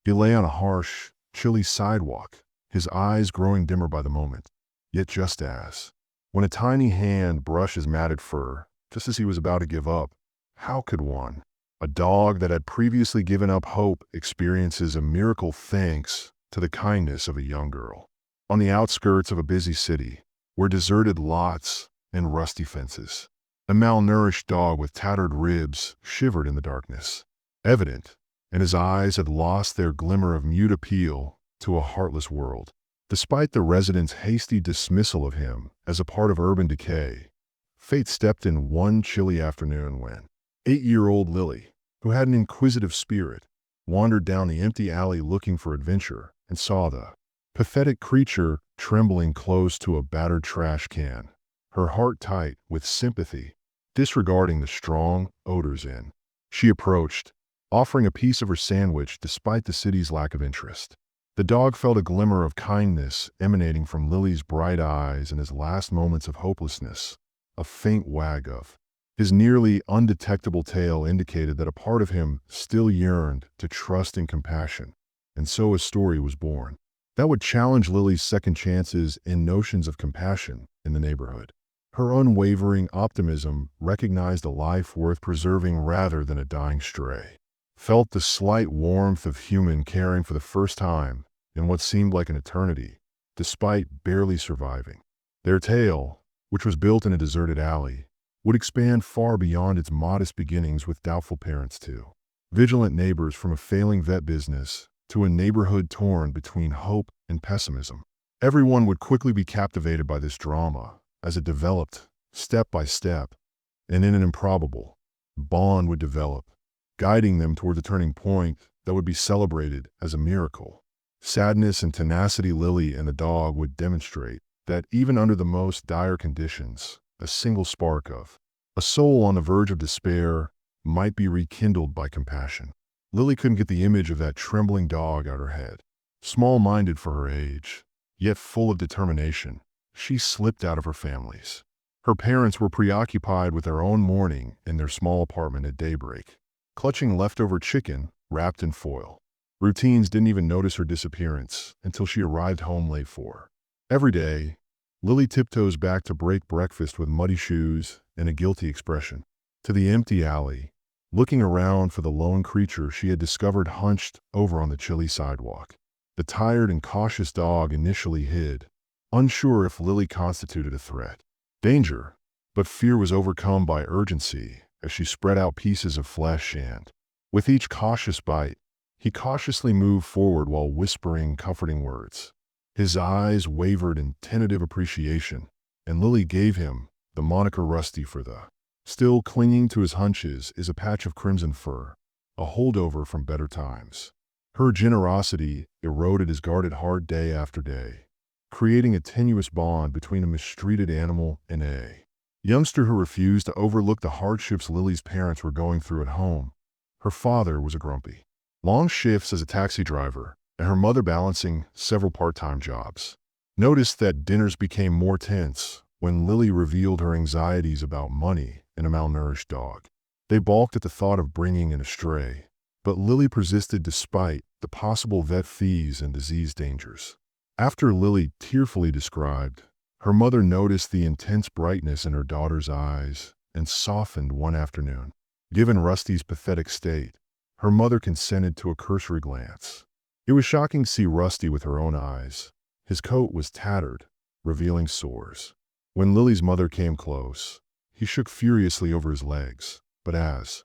He lay on a harsh, chilly sidewalk, his eyes growing dimmer by the moment. Yet when a tiny hand brushed his matted fur, just as he was about to give up, how could one, a dog that had previously given up hope, experiences a miracle thanks to the kindness of a young girl? On the outskirts of a busy city, where deserted lots and rusty fences, a malnourished dog with tattered ribs shivered in the darkness, evident, and his eyes had lost their glimmer of mute appeal to a heartless world. Despite the residents' hasty dismissal of him as a part of urban decay, fate stepped in one chilly afternoon when 8-year-old Lily, who had an inquisitive spirit, wandered down the empty alley looking for adventure and saw the pathetic creature trembling close to a battered trash can, her heart tight with sympathy, disregarding the strong odors in. She approached, offering a piece of her sandwich despite the city's lack of interest. The dog felt a glimmer of kindness emanating from Lily's bright eyes and his last moments of hopelessness. A faint wag of his nearly undetectable tail indicated that a part of him still yearned to trust and compassion. And so a story was born that would challenge Lily's second chances and notions of compassion in the neighborhood. Her unwavering optimism recognized a life worth preserving rather than a dying stray, felt the slight warmth of human caring for the first time in what seemed like an eternity, despite barely surviving. Their tale, which was built in a deserted alley, would expand far beyond its modest beginnings with doubtful parents too. Vigilant neighbors from a failing vet business to a neighborhood torn between hope and pessimism. Everyone would quickly be captivated by this drama as it developed, step by step, and in an improbable bond would develop, guiding them toward the turning point that would be celebrated as a miracle. Sadness and tenacity. Lily and the dog would demonstrate that even under the most dire conditions, a single spark of a soul on the verge of despair might be rekindled by compassion. Lily couldn't get the image of that trembling dog out her head. Small-minded for her age, yet full of determination, she slipped out of her family's. Her parents were preoccupied with their own mourning in their small apartment at daybreak, clutching leftover chicken wrapped in foil. Routines didn't even notice her disappearance until she arrived home late for. Every day, Lily tiptoes back to break breakfast with muddy shoes and a guilty expression, to the empty alley, looking around for the lone creature she had discovered hunched over on the chilly sidewalk. The tired and cautious dog initially hid, unsure if Lily constituted a threat. Danger, but fear was overcome by urgency as she spread out pieces of flesh and, with each cautious bite, he cautiously moved forward while whispering comforting words. His eyes wavered in tentative appreciation, and Lily gave him the moniker Rusty for the. Still clinging to his hunches is a patch of crimson fur, a holdover from better times. Her generosity eroded his guarded heart day after day, creating a tenuous bond between a mistreated animal and a youngster who refused to overlook the hardships Lily's parents were going through at home. Her father was a grumpy, long shifts as a taxi driver, and her mother balancing several part-time jobs. Noticed that dinners became more tense when Lily revealed her anxieties about money and a malnourished dog. They balked at the thought of bringing in a stray, but Lily persisted despite the possible vet fees and disease dangers. After Lily tearfully described, her mother noticed the intense brightness in her daughter's eyes and softened one afternoon. Given Rusty's pathetic state, her mother consented to a cursory glance. It was shocking to see Rusty with her own eyes. His coat was tattered, revealing sores. When Lily's mother came close, he shook furiously over his legs, but as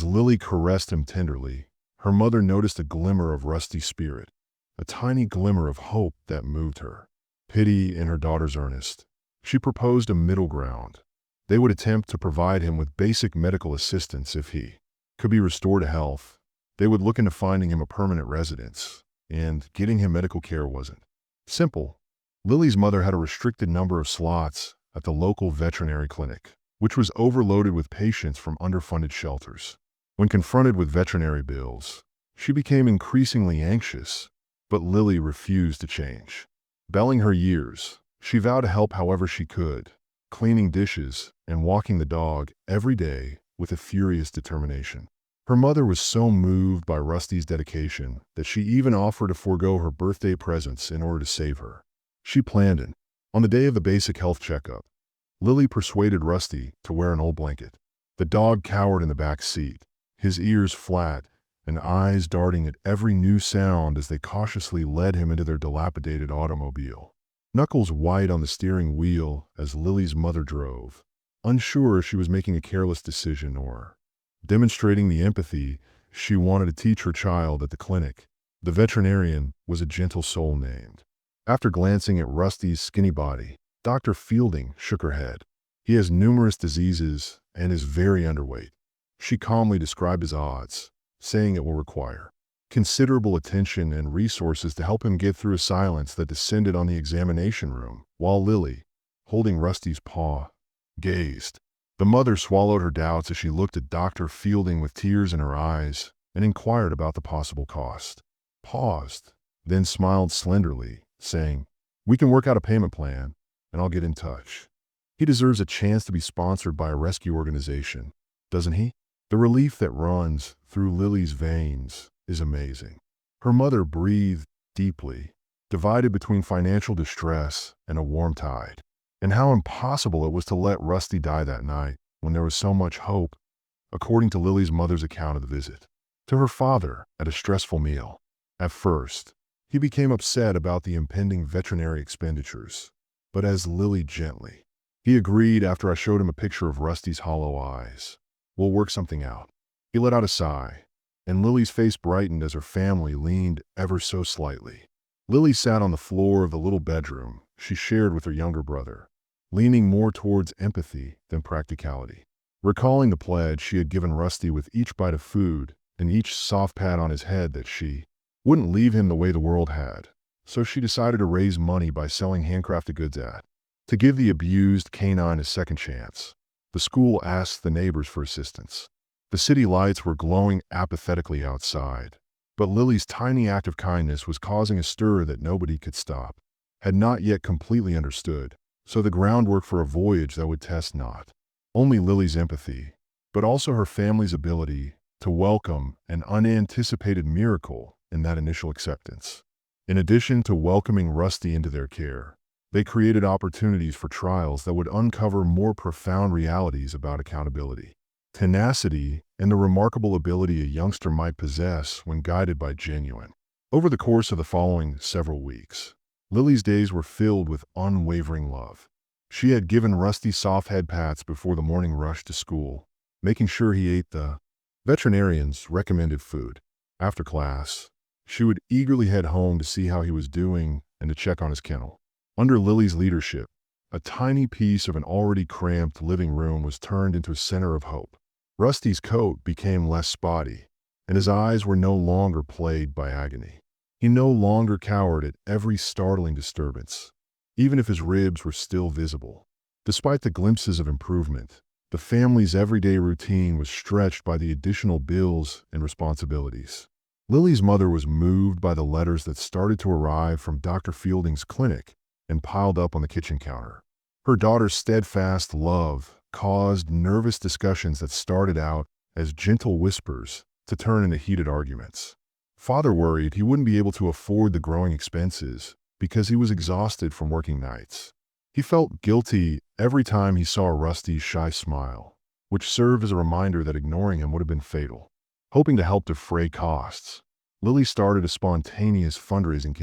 Lily caressed him tenderly, her mother noticed a glimmer of Rusty's spirit, a tiny glimmer of hope that moved her. Pity in her daughter's earnest, she proposed a middle ground. They would attempt to provide him with basic medical assistance if he could be restored to health. They would look into finding him a permanent residence, and getting him medical care wasn't simple. Lily's mother had a restricted number of slots at the local veterinary clinic, which was overloaded with patients from underfunded shelters. When confronted with veterinary bills, she became increasingly anxious, but Lily refused to change. Belling her years, she vowed to help however she could, cleaning dishes and walking the dog every day with a furious determination. Her mother was so moved by Rusty's dedication that she even offered to forego her birthday presents in order to save her. She planned it. On the day of the basic health checkup, Lily persuaded Rusty to wear an old blanket. The dog cowered in the back seat, his ears flat and eyes darting at every new sound as they cautiously led him into their dilapidated automobile. Knuckles white on the steering wheel as Lily's mother drove, unsure if she was making a careless decision or demonstrating the empathy she wanted to teach her child at the clinic. The veterinarian was a gentle soul named. After glancing at Rusty's skinny body, Dr. Fielding shook her head. He has numerous diseases and is very underweight. She calmly described his odds, saying it will require considerable attention and resources to help him get through a silence that descended on the examination room, while Lily, holding Rusty's paw, gazed. The mother swallowed her doubts as she looked at Dr. Fielding with tears in her eyes and inquired about the possible cost. Paused, then smiled slenderly, saying, "We can work out a payment plan, and I'll get in touch. He deserves a chance to be sponsored by a rescue organization, doesn't he?" The relief that runs through Lily's veins is amazing. Her mother breathed deeply, divided between financial distress and a warm tide, and how impossible it was to let Rusty die that night when there was so much hope, according to Lily's mother's account of the visit to her father at a stressful meal. At first, he became upset about the impending veterinary expenditures, but as Lily gently, he agreed after I showed him a picture of Rusty's hollow eyes. "We'll work something out." He let out a sigh, and Lily's face brightened as her family leaned ever so slightly. Lily sat on the floor of the little bedroom she shared with her younger brother, leaning more towards empathy than practicality. Recalling the pledge she had given Rusty with each bite of food and each soft pat on his head that she wouldn't leave him the way the world had, so she decided to raise money by selling handcrafted goods to give the abused canine a second chance. The school asked the neighbors for assistance. The city lights were glowing apathetically outside, but Lily's tiny act of kindness was causing a stir that nobody could stop, had not yet completely understood, so the groundwork for a voyage that would test not only Lily's empathy, but also her family's ability to welcome an unanticipated miracle in that initial acceptance. In addition to welcoming Rusty into their care, they created opportunities for trials that would uncover more profound realities about accountability, tenacity, and the remarkable ability a youngster might possess when guided by genuine. Over the course of the following several weeks, Lily's days were filled with unwavering love. She had given Rusty soft head pats before the morning rush to school, making sure he ate the veterinarian's recommended food. After class, she would eagerly head home to see how he was doing and to check on his kennel. Under Lily's leadership, a tiny piece of an already cramped living room was turned into a center of hope. Rusty's coat became less spotty, and his eyes were no longer plagued by agony. He no longer cowered at every startling disturbance, even if his ribs were still visible. Despite the glimpses of improvement, the family's everyday routine was stretched by the additional bills and responsibilities. Lily's mother was moved by the letters that started to arrive from Dr. Fielding's clinic and piled up on the kitchen counter. Her daughter's steadfast love caused nervous discussions that started out as gentle whispers to turn into heated arguments. Father worried he wouldn't be able to afford the growing expenses because he was exhausted from working nights. He felt guilty every time he saw Rusty's shy smile, which served as a reminder that ignoring him would have been fatal. Hoping to help defray costs, Lily started a spontaneous fundraising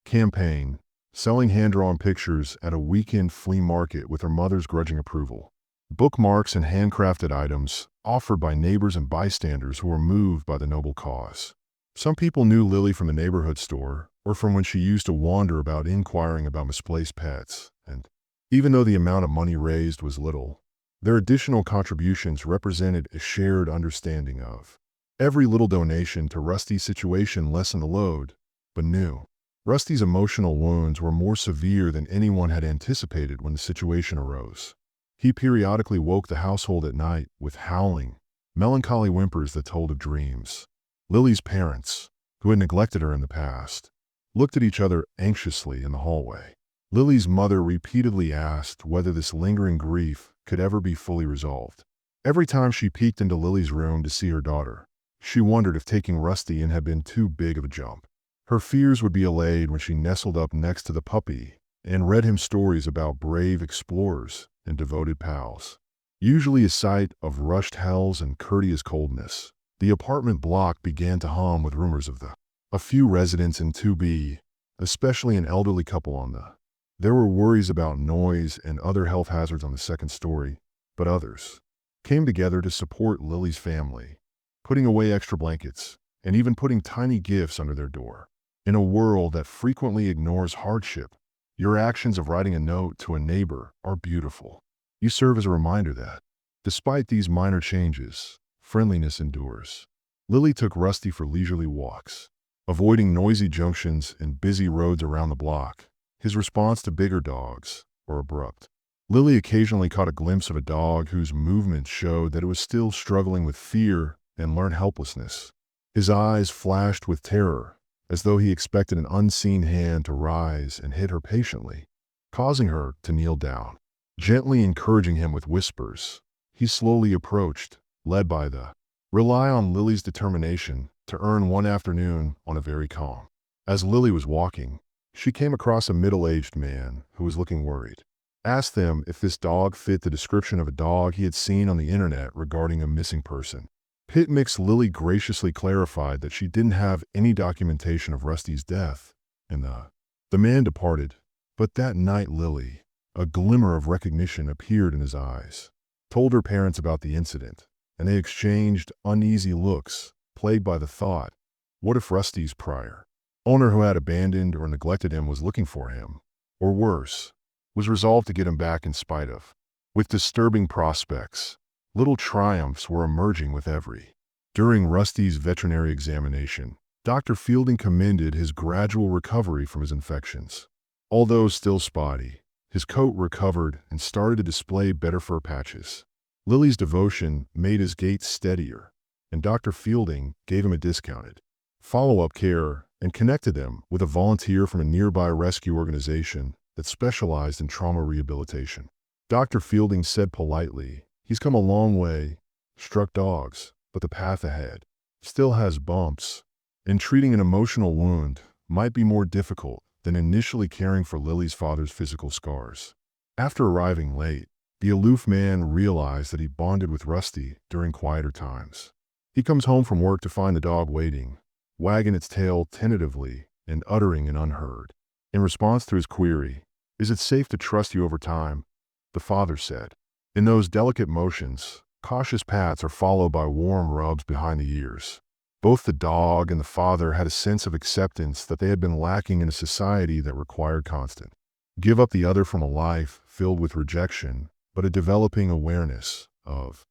campaign, selling hand-drawn pictures at a weekend flea market with her mother's grudging approval. Bookmarks and handcrafted items offered by neighbors and bystanders who were moved by the noble cause. Some people knew Lily from the neighborhood store or from when she used to wander about inquiring about misplaced pets, and even though the amount of money raised was little, their additional contributions represented a shared understanding of every little donation to Rusty's situation lessened the load, but knew Rusty's emotional wounds were more severe than anyone had anticipated when the situation arose. He periodically woke the household at night with howling, melancholy whimpers that told of dreams. Lily's parents, who had neglected her in the past, looked at each other anxiously in the hallway. Lily's mother repeatedly asked whether this lingering grief could ever be fully resolved. Every time she peeked into Lily's room to see her daughter, she wondered if taking Rusty in had been too big of a jump. Her fears would be allayed when she nestled up next to the puppy and read him stories about brave explorers and devoted pals. Usually a sight of rushed hells and courteous coldness, the apartment block began to hum with rumors of a few residents in 2B, especially an elderly couple on the. There were worries about noise and other health hazards on the second story, but others came together to support Lily's family, putting away extra blankets and even putting tiny gifts under their door. In a world that frequently ignores hardship, your actions of writing a note to a neighbor are beautiful. You serve as a reminder that, despite these minor changes, friendliness endures. Lily took Rusty for leisurely walks, avoiding noisy junctions and busy roads around the block. His response to bigger dogs were abrupt. Lily occasionally caught a glimpse of a dog whose movements showed that it was still struggling with fear and learned helplessness. His eyes flashed with terror, as though he expected an unseen hand to rise and hit her patiently, causing her to kneel down. Gently encouraging him with whispers, he slowly approached, led by the rely on Lily's determination to earn one afternoon on a very calm. As Lily was walking, she came across a middle-aged man who was looking worried. Asked them if this dog fit the description of a dog he had seen on the internet regarding a missing person. Pit Mix Lily graciously clarified that she didn't have any documentation of Rusty's death, and the man departed. But that night Lily, a glimmer of recognition appeared in his eyes, told her parents about the incident, and they exchanged uneasy looks, plagued by the thought, what if Rusty's prior owner who had abandoned or neglected him was looking for him, or worse, was resolved to get him back in spite of. With disturbing prospects, little triumphs were emerging with every. During Rusty's veterinary examination, Dr. Fielding commended his gradual recovery from his infections. Although still spotty, his coat recovered and started to display better fur patches. Lily's devotion made his gait steadier, and Dr. Fielding gave him a discounted follow-up care and connected them with a volunteer from a nearby rescue organization that specialized in trauma rehabilitation. Dr. Fielding said politely, "He's come a long way, struck dogs, but the path ahead still has bumps, and treating an emotional wound might be more difficult than initially caring for Lily's father's physical scars." After arriving late, the aloof man realized that he bonded with Rusty during quieter times. He comes home from work to find the dog waiting, wagging its tail tentatively and uttering an unheard. In response to his query, "Is it safe to trust you over time?" the father said. In those delicate motions, cautious pats are followed by warm rubs behind the ears. Both the dog and the father had a sense of acceptance that they had been lacking in a society that required constant give up the other from a life filled with rejection, but a developing awareness of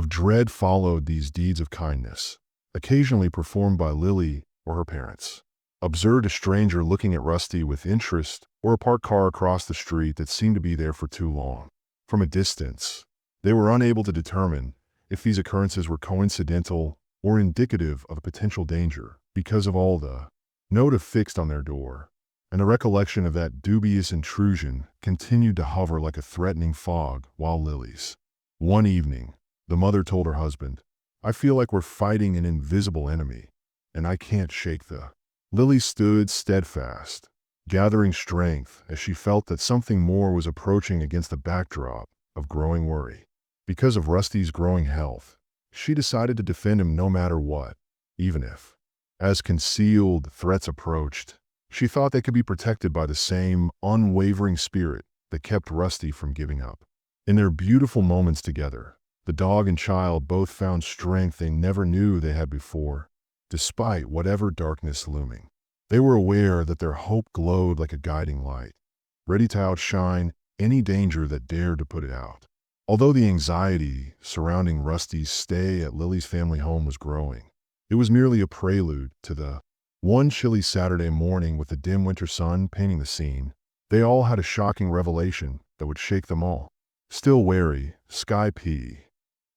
dread followed these deeds of kindness, occasionally performed by Lily or her parents. Observed a stranger looking at Rusty with interest or a parked car across the street that seemed to be there for too long. From a distance, they were unable to determine if these occurrences were coincidental or indicative of a potential danger because of all the note affixed on their door, and the recollection of that dubious intrusion continued to hover like a threatening fog while Lily's. One evening, the mother told her husband, "I feel like we're fighting an invisible enemy, and I can't shake the." Lily stood steadfast, gathering strength as she felt that something more was approaching against the backdrop of growing worry. Because of Rusty's growing health, she decided to defend him no matter what, even if, as concealed threats approached, she thought they could be protected by the same unwavering spirit that kept Rusty from giving up. In their beautiful moments together, the dog and child both found strength they never knew they had before, despite whatever darkness looming. They were aware that their hope glowed like a guiding light, ready to outshine any danger that dared to put it out. Although the anxiety surrounding Rusty's stay at Lily's family home was growing, it was merely a prelude to the one chilly Saturday morning with the dim winter sun painting the scene. They all had a shocking revelation that would shake them all. Still wary, Sky P.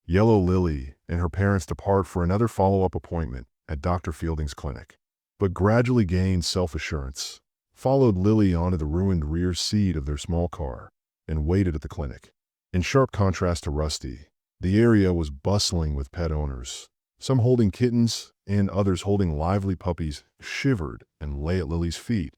Yellow Lily and her parents depart for another follow-up appointment at Dr. Fielding's clinic, but gradually gained self-assurance, followed Lily onto the ruined rear seat of their small car, and waited at the clinic. In sharp contrast to Rusty, The area was bustling with pet owners, some holding kittens and others holding lively puppies, shivered and lay at Lily's feet,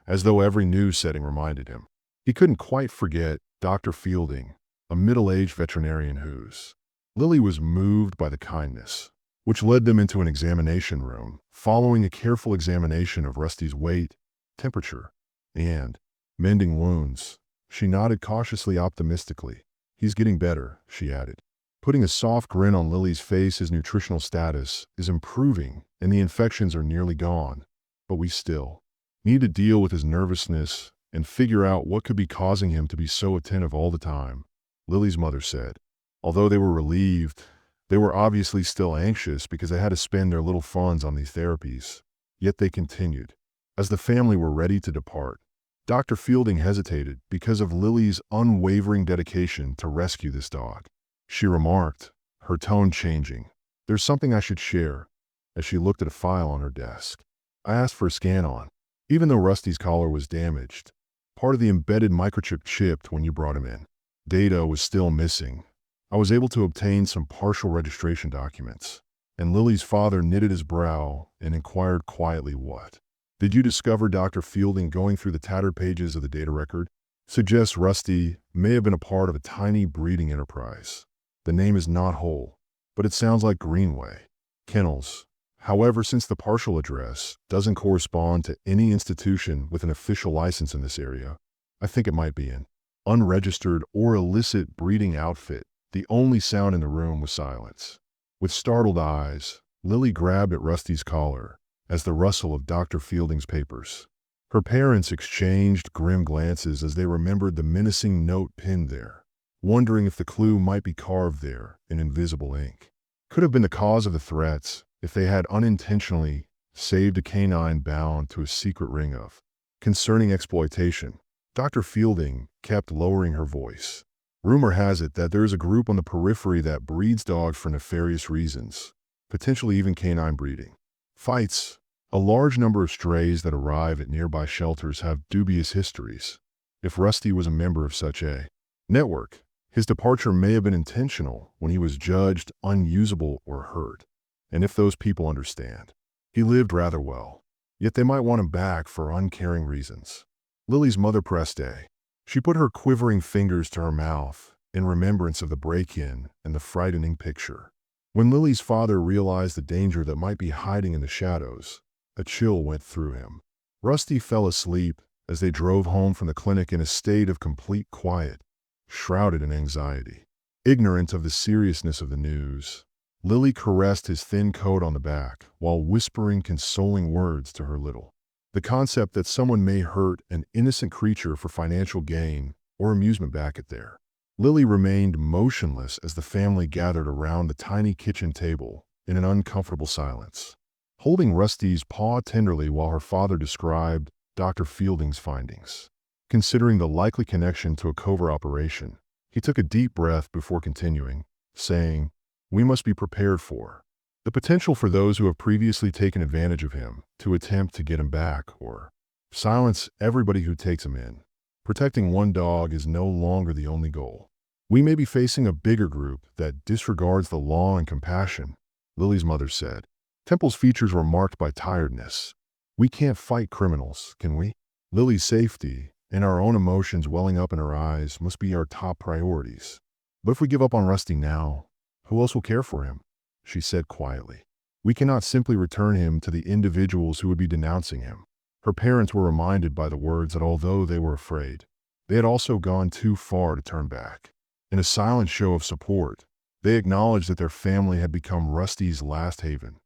as though every news setting reminded him. He couldn't quite forget Dr. Fielding, a middle-aged veterinarian whose. Lily was moved by the kindness, which led them into an examination room, following a careful examination of Rusty's weight, temperature, and mending wounds. She nodded cautiously optimistically. "He's getting better," she added, putting a soft grin on Lily's face. "His nutritional status is improving and the infections are nearly gone, but we still need to deal with his nervousness and figure out what could be causing him to be so attentive all the time," Lily's mother said. Although they were relieved, they were obviously still anxious because they had to spend their little funds on these therapies. Yet they continued. As the family were ready to depart, Dr. Fielding hesitated because of Lily's unwavering dedication to rescue this dog. She remarked, her tone changing, "There's something I should share," as she looked at a file on her desk. "I asked for a scan on, even though Rusty's collar was damaged. Part of the embedded microchip chipped when you brought him in. Data was still missing. I was able to obtain some partial registration documents." And Lily's father knitted his brow and inquired quietly, "What did you discover?" Dr. Fielding, going through the tattered pages of the data record, suggests Rusty may have been a part of a tiny breeding enterprise. The name is not whole, but it sounds like Greenway Kennels. However, since the partial address doesn't correspond to any institution with an official license in this area, I think it might be an unregistered or illicit breeding outfit. The only sound in the room was silence. With startled eyes, Lily grabbed at Rusty's collar as the rustle of Dr. Fielding's papers. Her parents exchanged grim glances as they remembered the menacing note pinned there, wondering if the clue might be carved there in invisible ink. Could have been the cause of the threats if they had unintentionally saved a canine bound to a secret ring of concerning exploitation. Dr. Fielding kept lowering her voice. "Rumor has it that there is a group on the periphery that breeds dogs for nefarious reasons, potentially even canine breeding. Fights. A large number of strays that arrive at nearby shelters have dubious histories. If Rusty was a member of such a network, his departure may have been intentional when he was judged unusable or hurt. And if those people understand, he lived rather well, yet they might want him back for uncaring reasons." Lily's mother pressed A. She put her quivering fingers to her mouth in remembrance of the break-in and the frightening picture. When Lily's father realized the danger that might be hiding in the shadows, a chill went through him. Rusty fell asleep as they drove home from the clinic in a state of complete quiet, shrouded in anxiety. Ignorant of the seriousness of the news, Lily caressed his thin coat on the back while whispering consoling words to her little. The concept that someone may hurt an innocent creature for financial gain or amusement back at there. Lily remained motionless as the family gathered around the tiny kitchen table in an uncomfortable silence, holding Rusty's paw tenderly while her father described Dr. Fielding's findings. Considering the likely connection to a covert operation, he took a deep breath before continuing, saying, "We must be prepared for the potential for those who have previously taken advantage of him to attempt to get him back or silence everybody who takes him in. Protecting one dog is no longer the only goal. We may be facing a bigger group that disregards the law and compassion," Lily's mother said. Temple's features were marked by tiredness. "We can't fight criminals, can we? Lily's safety and our own emotions welling up in her eyes must be our top priorities. But if we give up on Rusty now, who else will care for him?" she said quietly. "We cannot simply return him to the individuals who would be denouncing him." Her parents were reminded by the words that although they were afraid, they had also gone too far to turn back. In a silent show of support, they acknowledged that their family had become Rusty's last haven.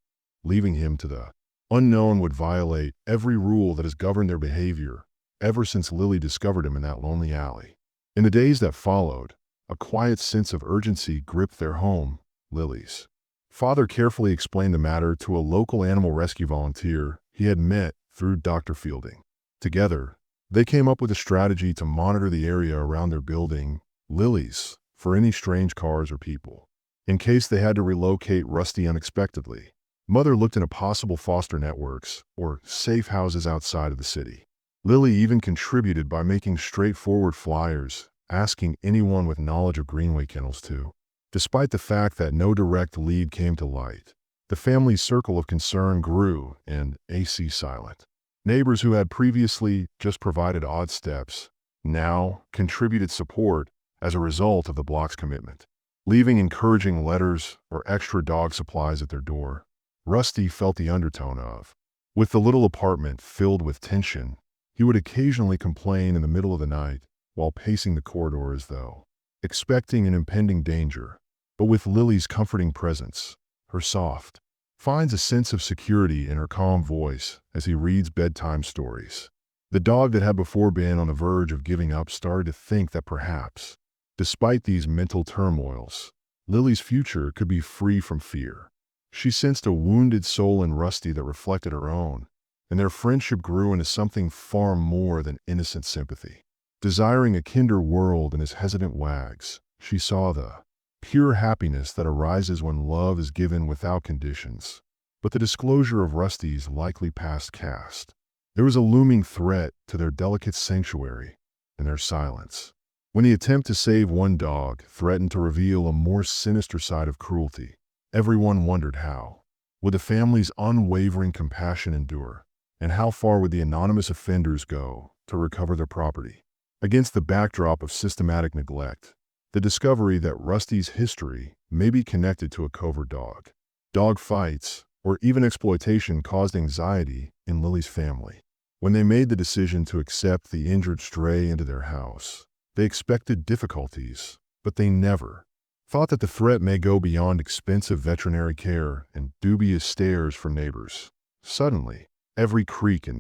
Leaving him to the unknown would violate every rule that has governed their behavior ever since Lily discovered him in that lonely alley. In the days that followed, a quiet sense of urgency gripped their home. Lily's father carefully explained the matter to a local animal rescue volunteer he had met through Dr. Fielding. Together, they came up with a strategy to monitor the area around their building, Lily's, for any strange cars or people. In case they had to relocate Rusty unexpectedly, Mother looked into possible foster networks or safe houses outside of the city. Lily even contributed by making straightforward flyers, asking anyone with knowledge of Greenway Kennels to Despite the fact that no direct lead came to light, the family's circle of concern grew and AC silent. Neighbors who had previously just provided odd steps now contributed support as a result of the block's commitment, leaving encouraging letters or extra dog supplies at their door. Rusty felt the undertone of. With the little apartment filled with tension, he would occasionally complain in the middle of the night while pacing the corridor as though expecting an impending danger. But with Lily's comforting presence, her soft, finds a sense of security in her calm voice as he reads bedtime stories. The dog that had before been on the verge of giving up started to think that perhaps, despite these mental turmoils, Lily's future could be free from fear. She sensed a wounded soul in Rusty that reflected her own, and their friendship grew into something far more than innocent sympathy. Desiring a kinder world in his hesitant wags, she saw the pure happiness that arises when love is given without conditions. But the disclosure of Rusty's likely past cast, there was a looming threat to their delicate sanctuary and their silence. When the attempt to save one dog threatened to reveal a more sinister side of cruelty, everyone wondered how would the family's unwavering compassion endure, and how far would the anonymous offenders go to recover their property. Against the backdrop of systematic neglect, the discovery that Rusty's history may be connected to a covert dog fights, or even exploitation caused anxiety in Lily's family. When they made the decision to accept the injured stray into their house, they expected difficulties, but they never thought that the threat may go beyond expensive veterinary care and dubious stares from neighbors. Suddenly, every creak in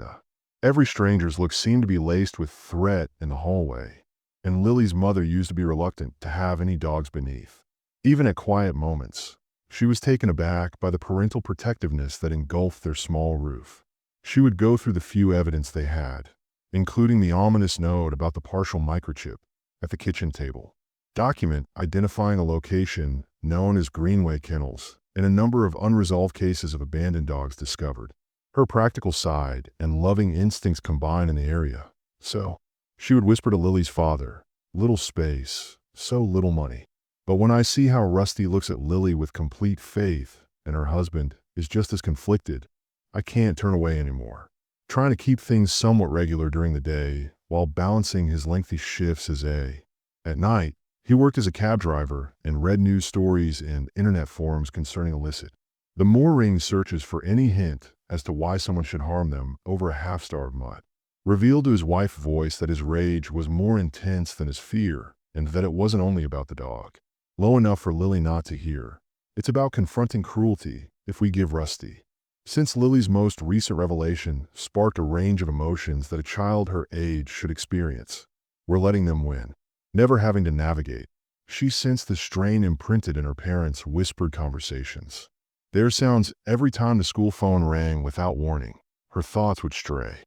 every stranger's look seemed to be laced with threat in the hallway, and Lily's mother used to be reluctant to have any dogs beneath. Even at quiet moments, she was taken aback by the parental protectiveness that engulfed their small roof. She would go through the few evidence they had, including the ominous note about the partial microchip at the kitchen table, document identifying a location known as Greenway Kennels, and a number of unresolved cases of abandoned dogs discovered. Her practical side and loving instincts combined in the area. So, she would whisper to Lily's father, "Little space, so little money." But when I see how Rusty looks at Lily with complete faith, and her husband is just as conflicted, I can't turn away anymore. Trying to keep things somewhat regular during the day, while balancing his lengthy shifts at night, he worked as a cab driver and read news stories and internet forums concerning illicit. The Mooring searches for any hint as to why someone should harm them over a half-starved mutt, revealed to his wife's voice that his rage was more intense than his fear, and that it wasn't only about the dog. Low enough for Lily not to hear. It's about confronting cruelty if we give Rusty. Since Lily's most recent revelation sparked a range of emotions that a child her age should experience, we're letting them win, never having to navigate. She sensed the strain imprinted in her parents' whispered conversations. Their sounds every time the school phone rang without warning. Her thoughts would stray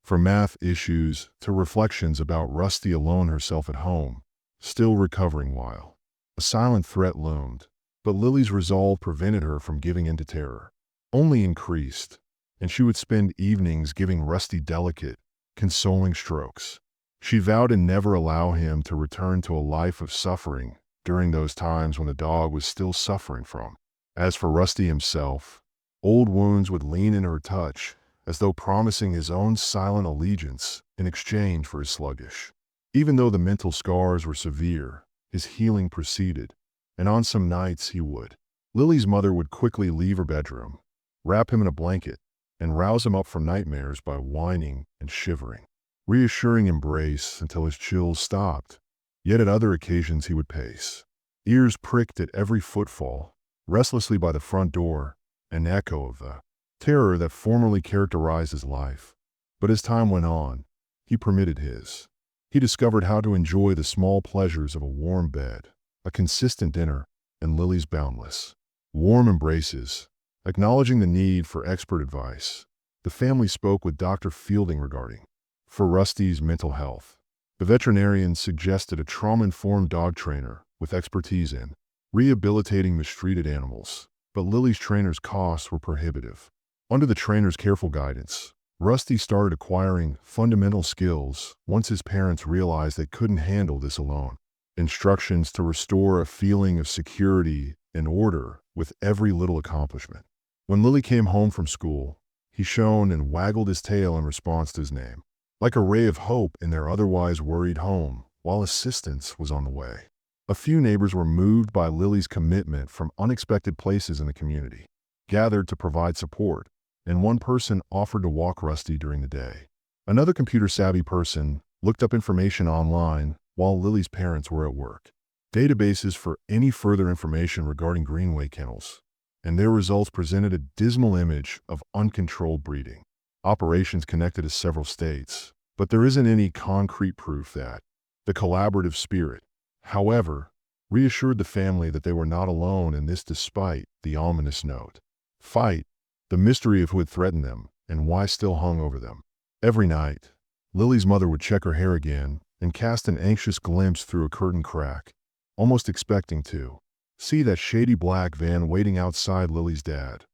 from math issues to reflections about Rusty alone herself at home, still recovering while a silent threat loomed. But Lily's resolve prevented her from giving in to terror. Only increased, and she would spend evenings giving Rusty delicate, consoling strokes. She vowed to never allow him to return to a life of suffering during those times when the dog was still suffering from. As for Rusty himself, old wounds would lean in her touch, as though promising his own silent allegiance in exchange for his sluggish. Even though the mental scars were severe, his healing proceeded, and on some nights he would. Lily's mother would quickly leave her bedroom, wrap him in a blanket, and rouse him up from nightmares by whining and shivering. Reassuring embrace until his chills stopped. Yet at other occasions he would pace, ears pricked at every footfall, restlessly by the front door, an echo of the terror that formerly characterized his life. But as time went on, he permitted his. He discovered how to enjoy the small pleasures of a warm bed, a consistent dinner, and Lily's boundless, warm embraces. Acknowledging the need for expert advice, the family spoke with Dr. Fielding regarding for Rusty's mental health. The veterinarian suggested a trauma-informed dog trainer with expertise in rehabilitating mistreated animals, but Lily's trainer's costs were prohibitive. Under the trainer's careful guidance, Rusty started acquiring fundamental skills once his parents realized they couldn't handle this alone. instructions to restore a feeling of security and order with every little accomplishment. When Lily came home from school, he shone and waggled his tail in response to his name, like a ray of hope in their otherwise worried home, while assistance was on the way. A few neighbors were moved by Lily's commitment from unexpected places in the community, gathered to provide support, and one person offered to walk Rusty during the day. Another computer-savvy person looked up information online while Lily's parents were at work. Databases for any further information regarding Greenway kennels, and their results presented a dismal image of uncontrolled breeding. Operations connected to several states, but there isn't any concrete proof that. The collaborative spirit, however, reassured the family that they were not alone in this despite the ominous note. Fight, the mystery of who had threatened them and why still hung over them. Every night, Lily's mother would check her hair again and cast an anxious glimpse through a curtain crack, almost expecting to see that shady black van waiting outside Lily's dad,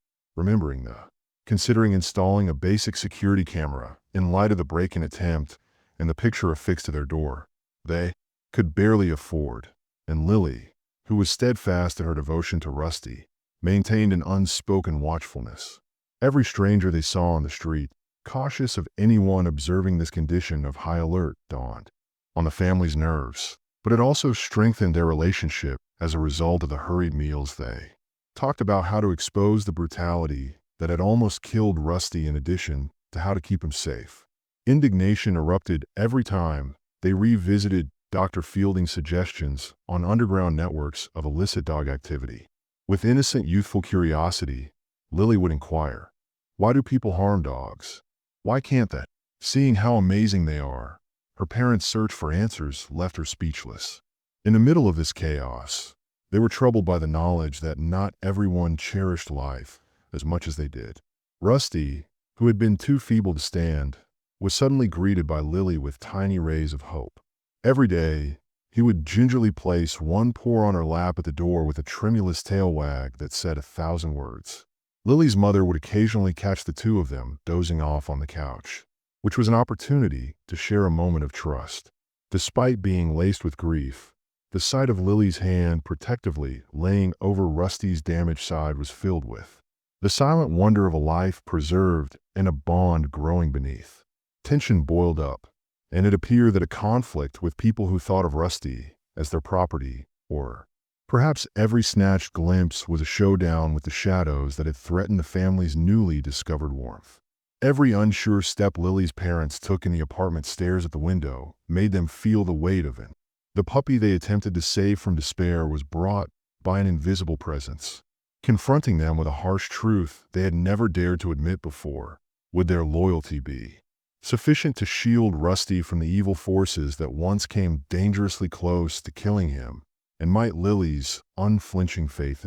considering installing a basic security camera in light of the break-in attempt and the picture affixed to their door. They could barely afford, and Lily, who was steadfast in her devotion to Rusty, maintained an unspoken watchfulness. Every stranger they saw on the street, cautious of anyone observing this condition of high alert, dawned on the family's nerves, but it also strengthened their relationship as a result of the hurried meals. They talked about how to expose the brutality that had almost killed Rusty in addition to how to keep him safe. Indignation erupted every time they revisited Dr. Fielding's suggestions on underground networks of illicit dog activity. With innocent youthful curiosity, Lily would inquire, "Why do people harm dogs? Why can't they?" Seeing how amazing they are, her parents' search for answers left her speechless. In the middle of this chaos, they were troubled by the knowledge that not everyone cherished life as much as they did. Rusty, who had been too feeble to stand, was suddenly greeted by Lily with tiny rays of hope. Every day, he would gingerly place one paw on her lap at the door with a tremulous tail wag that said 1,000 words. Lily's mother would occasionally catch the two of them dozing off on the couch, which was an opportunity to share a moment of trust. Despite being laced with grief, the sight of Lily's hand protectively laying over Rusty's damaged side was filled with the silent wonder of a life preserved and a bond growing beneath. Tension boiled up, and it appeared that a conflict with people who thought of Rusty as their property, or perhaps every snatched glimpse, was a showdown with the shadows that had threatened the family's newly discovered warmth. Every unsure step Lily's parents took in the apartment stairs at the window made them feel the weight of it. The puppy they attempted to save from despair was brought by an invisible presence, confronting them with a harsh truth they had never dared to admit before. Would their loyalty be sufficient to shield Rusty from the evil forces that once came dangerously close to killing him? And might Lily's unflinching faith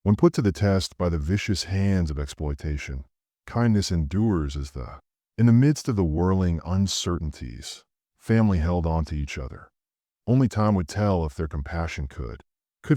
when put to the test by the vicious hands of exploitation, kindness endures as in the midst of the whirling uncertainties, family held on to each other. Only time would tell if their compassion could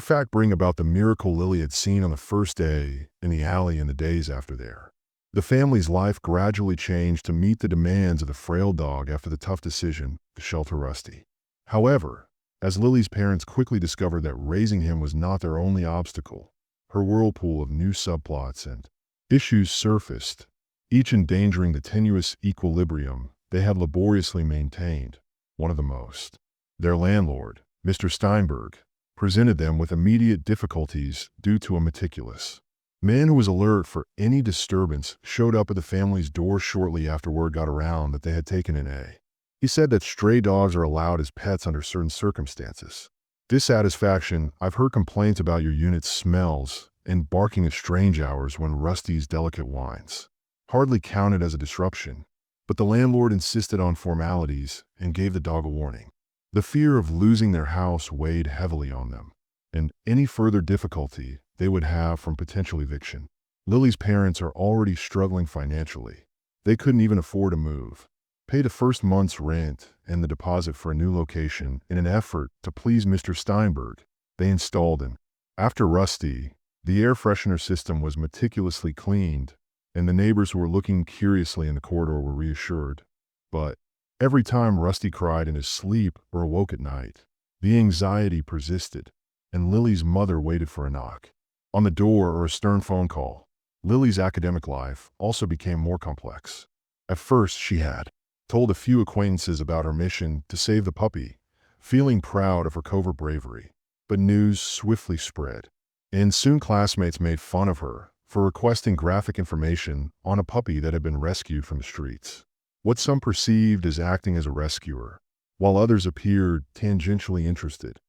fact bring about the miracle Lily had seen on the first day in the alley in the days after there. The family's life gradually changed to meet the demands of the frail dog after the tough decision to shelter Rusty. However, as Lily's parents quickly discovered that raising him was not their only obstacle, her whirlpool of new subplots and issues surfaced, each endangering the tenuous equilibrium they had laboriously maintained. One of the most. Their landlord, Mr. Steinberg, presented them with immediate difficulties due to a meticulous man who was alert for any disturbance showed up at the family's door shortly after word got around that they had taken in a. He said that stray dogs are allowed as pets under certain circumstances. Dissatisfaction: "I've heard complaints about your unit's smells and barking at strange hours when Rusty's delicate whines hardly counted as a disruption." But the landlord insisted on formalities and gave the dog a warning. The fear of losing their house weighed heavily on them, and any further difficulty they would have from potential eviction. Lily's parents are already struggling financially. They couldn't even afford to move, pay the first month's rent and the deposit for a new location. In an effort to please Mr. Steinberg, they installed him. After Rusty, the air freshener system was meticulously cleaned, and the neighbors who were looking curiously in the corridor were reassured. But every time Rusty cried in his sleep or awoke at night, The anxiety persisted, and Lily's mother waited for a knock on the door or a stern phone call. Lily's academic life also became more complex. At first, she had told a few acquaintances about her mission to save the puppy, feeling proud of her covert bravery. But news swiftly spread, and soon classmates made fun of her for requesting graphic information on a puppy that had been rescued from the streets. What some perceived as acting as a rescuer, while others appeared tangentially interested,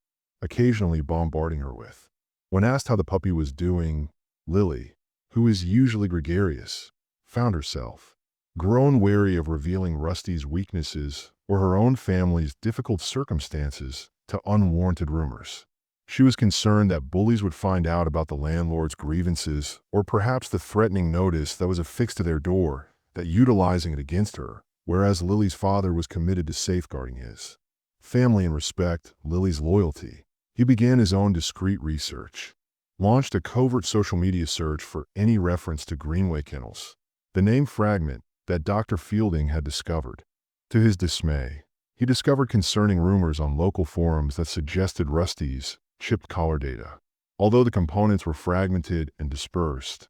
occasionally bombarding her with. When asked how the puppy was doing, Lily, who is usually gregarious, found herself grown wary of revealing Rusty's weaknesses or her own family's difficult circumstances to unwarranted rumors. She was concerned that bullies would find out about the landlord's grievances or perhaps the threatening notice that was affixed to their door, that utilizing it against her, whereas Lily's father was committed to safeguarding his family and respect Lily's loyalty. He began his own discreet research, launched a covert social media search for any reference to Greenway Kennels, the name fragment that Dr. Fielding had discovered. To his dismay, he discovered concerning rumors on local forums that suggested Rusty's chipped collar data. Although the components were fragmented and dispersed,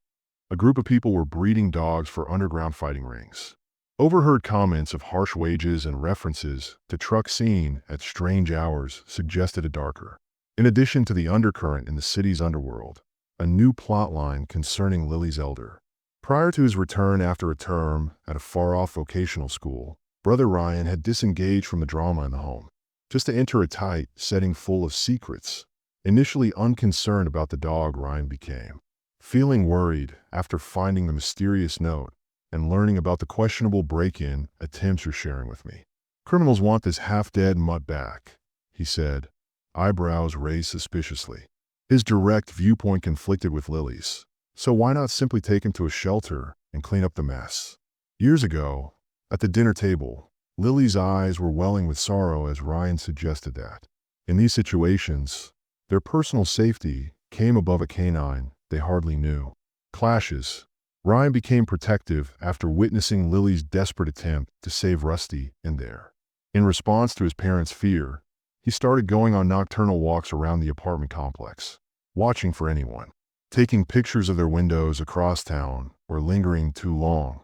a group of people were breeding dogs for underground fighting rings. Overheard comments of harsh wages and references to trucks seen at strange hours suggested a darker. In addition to the undercurrent in the city's underworld, a new plotline concerning Lily's elder. Prior to his return after a term at a far-off vocational school, Brother Ryan had disengaged from the drama in the home, just to enter a tight setting full of secrets. Initially unconcerned about the dog, Ryan became feeling worried after finding the mysterious note and learning about the questionable break-in attempts you're sharing with me. Criminals want this half-dead mutt back, he said, eyebrows raised suspiciously. His direct viewpoint conflicted with Lily's, so why not simply take him to a shelter and clean up the mess? Years ago, at the dinner table, Lily's eyes were welling with sorrow as Ryan suggested that, in these situations, their personal safety came above a canine they hardly knew. Clashes. Ryan became protective after witnessing Lily's desperate attempt to save Rusty in there. In response to his parents' fear, he started going on nocturnal walks around the apartment complex, watching for anyone taking pictures of their windows across town or lingering too long.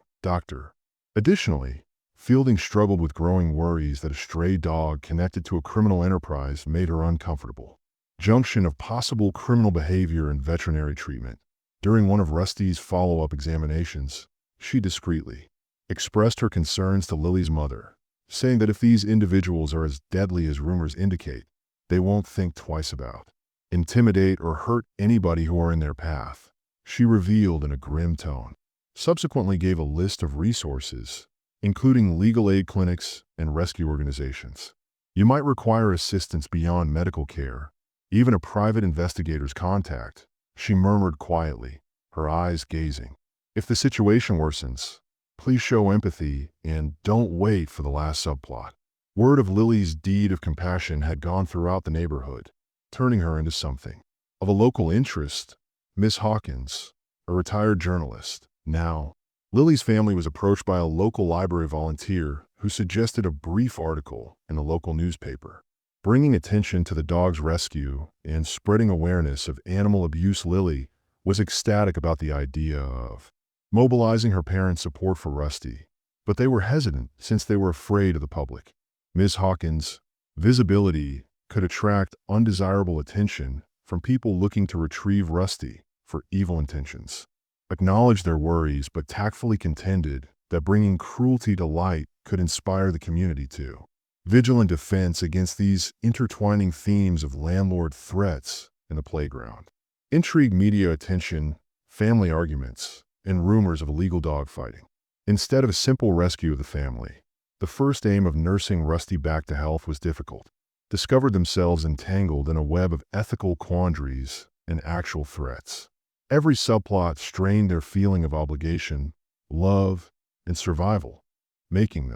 Additionally, Fielding struggled with growing worries that a stray dog connected to a criminal enterprise made her uncomfortable. Junction of possible criminal behavior and veterinary treatment. During one of Rusty's follow-up examinations, she discreetly expressed her concerns to Lily's mother, saying that if these individuals are as deadly as rumors indicate, they won't think twice about, intimidate or hurt anybody who are in their path, she revealed in a grim tone. Subsequently gave a list of resources, including legal aid clinics and rescue organizations. You might require assistance beyond medical care, even a private investigator's contact, she murmured quietly, her eyes gazing. If the situation worsens, please show empathy and don't wait for the last subplot. Word of Lily's deed of compassion had gone throughout the neighborhood, turning her into something of a local interest. Miss Hawkins, a retired journalist, now. Lily's family was approached by a local library volunteer who suggested a brief article in the local newspaper, bringing attention to the dog's rescue and spreading awareness of animal abuse. Lily was ecstatic about the idea of mobilizing her parents' support for Rusty, but they were hesitant since they were afraid of the public. Ms. Hawkins' visibility could attract undesirable attention from people looking to retrieve Rusty for evil intentions. Acknowledged their worries but tactfully contended that bringing cruelty to light could inspire the community to vigilant defense against these intertwining themes of landlord threats in the playground. Intrigue, media attention, family arguments, and rumors of illegal dogfighting. Instead of a simple rescue of the family, the first aim of nursing Rusty back to health was difficult, discovered themselves entangled in a web of ethical quandaries and actual threats. Every subplot strained their feeling of obligation, love, and survival, making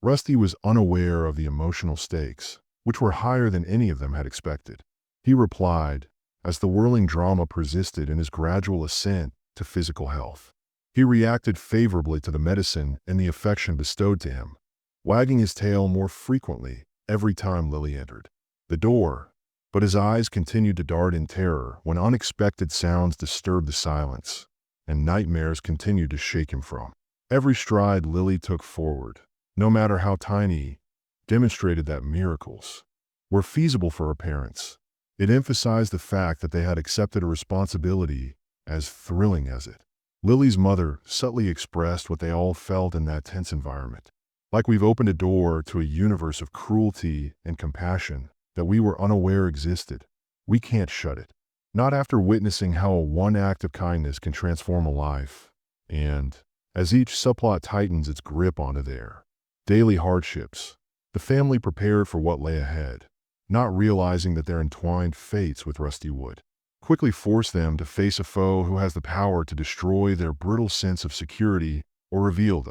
Rusty was unaware of the emotional stakes, which were higher than any of them had expected. He replied, as the whirling drama persisted in his gradual ascent to physical health. He reacted favorably to the medicine and the affection bestowed to him, wagging his tail more frequently every time Lily entered the door, but his eyes continued to dart in terror when unexpected sounds disturbed the silence, and nightmares continued to shake him from. Every stride Lily took forward, no matter how tiny, demonstrated that miracles were feasible for her parents. It emphasized the fact that they had accepted a responsibility as thrilling as it. Lily's mother subtly expressed what they all felt in that tense environment. Like we've opened a door to a universe of cruelty and compassion that we were unaware existed. We can't shut it. Not after witnessing how one act of kindness can transform a life. And as each subplot tightens its grip onto their daily hardships, the family prepared for what lay ahead, not realizing that their entwined fates with Rusty would quickly force them to face a foe who has the power to destroy their brittle sense of security or reveal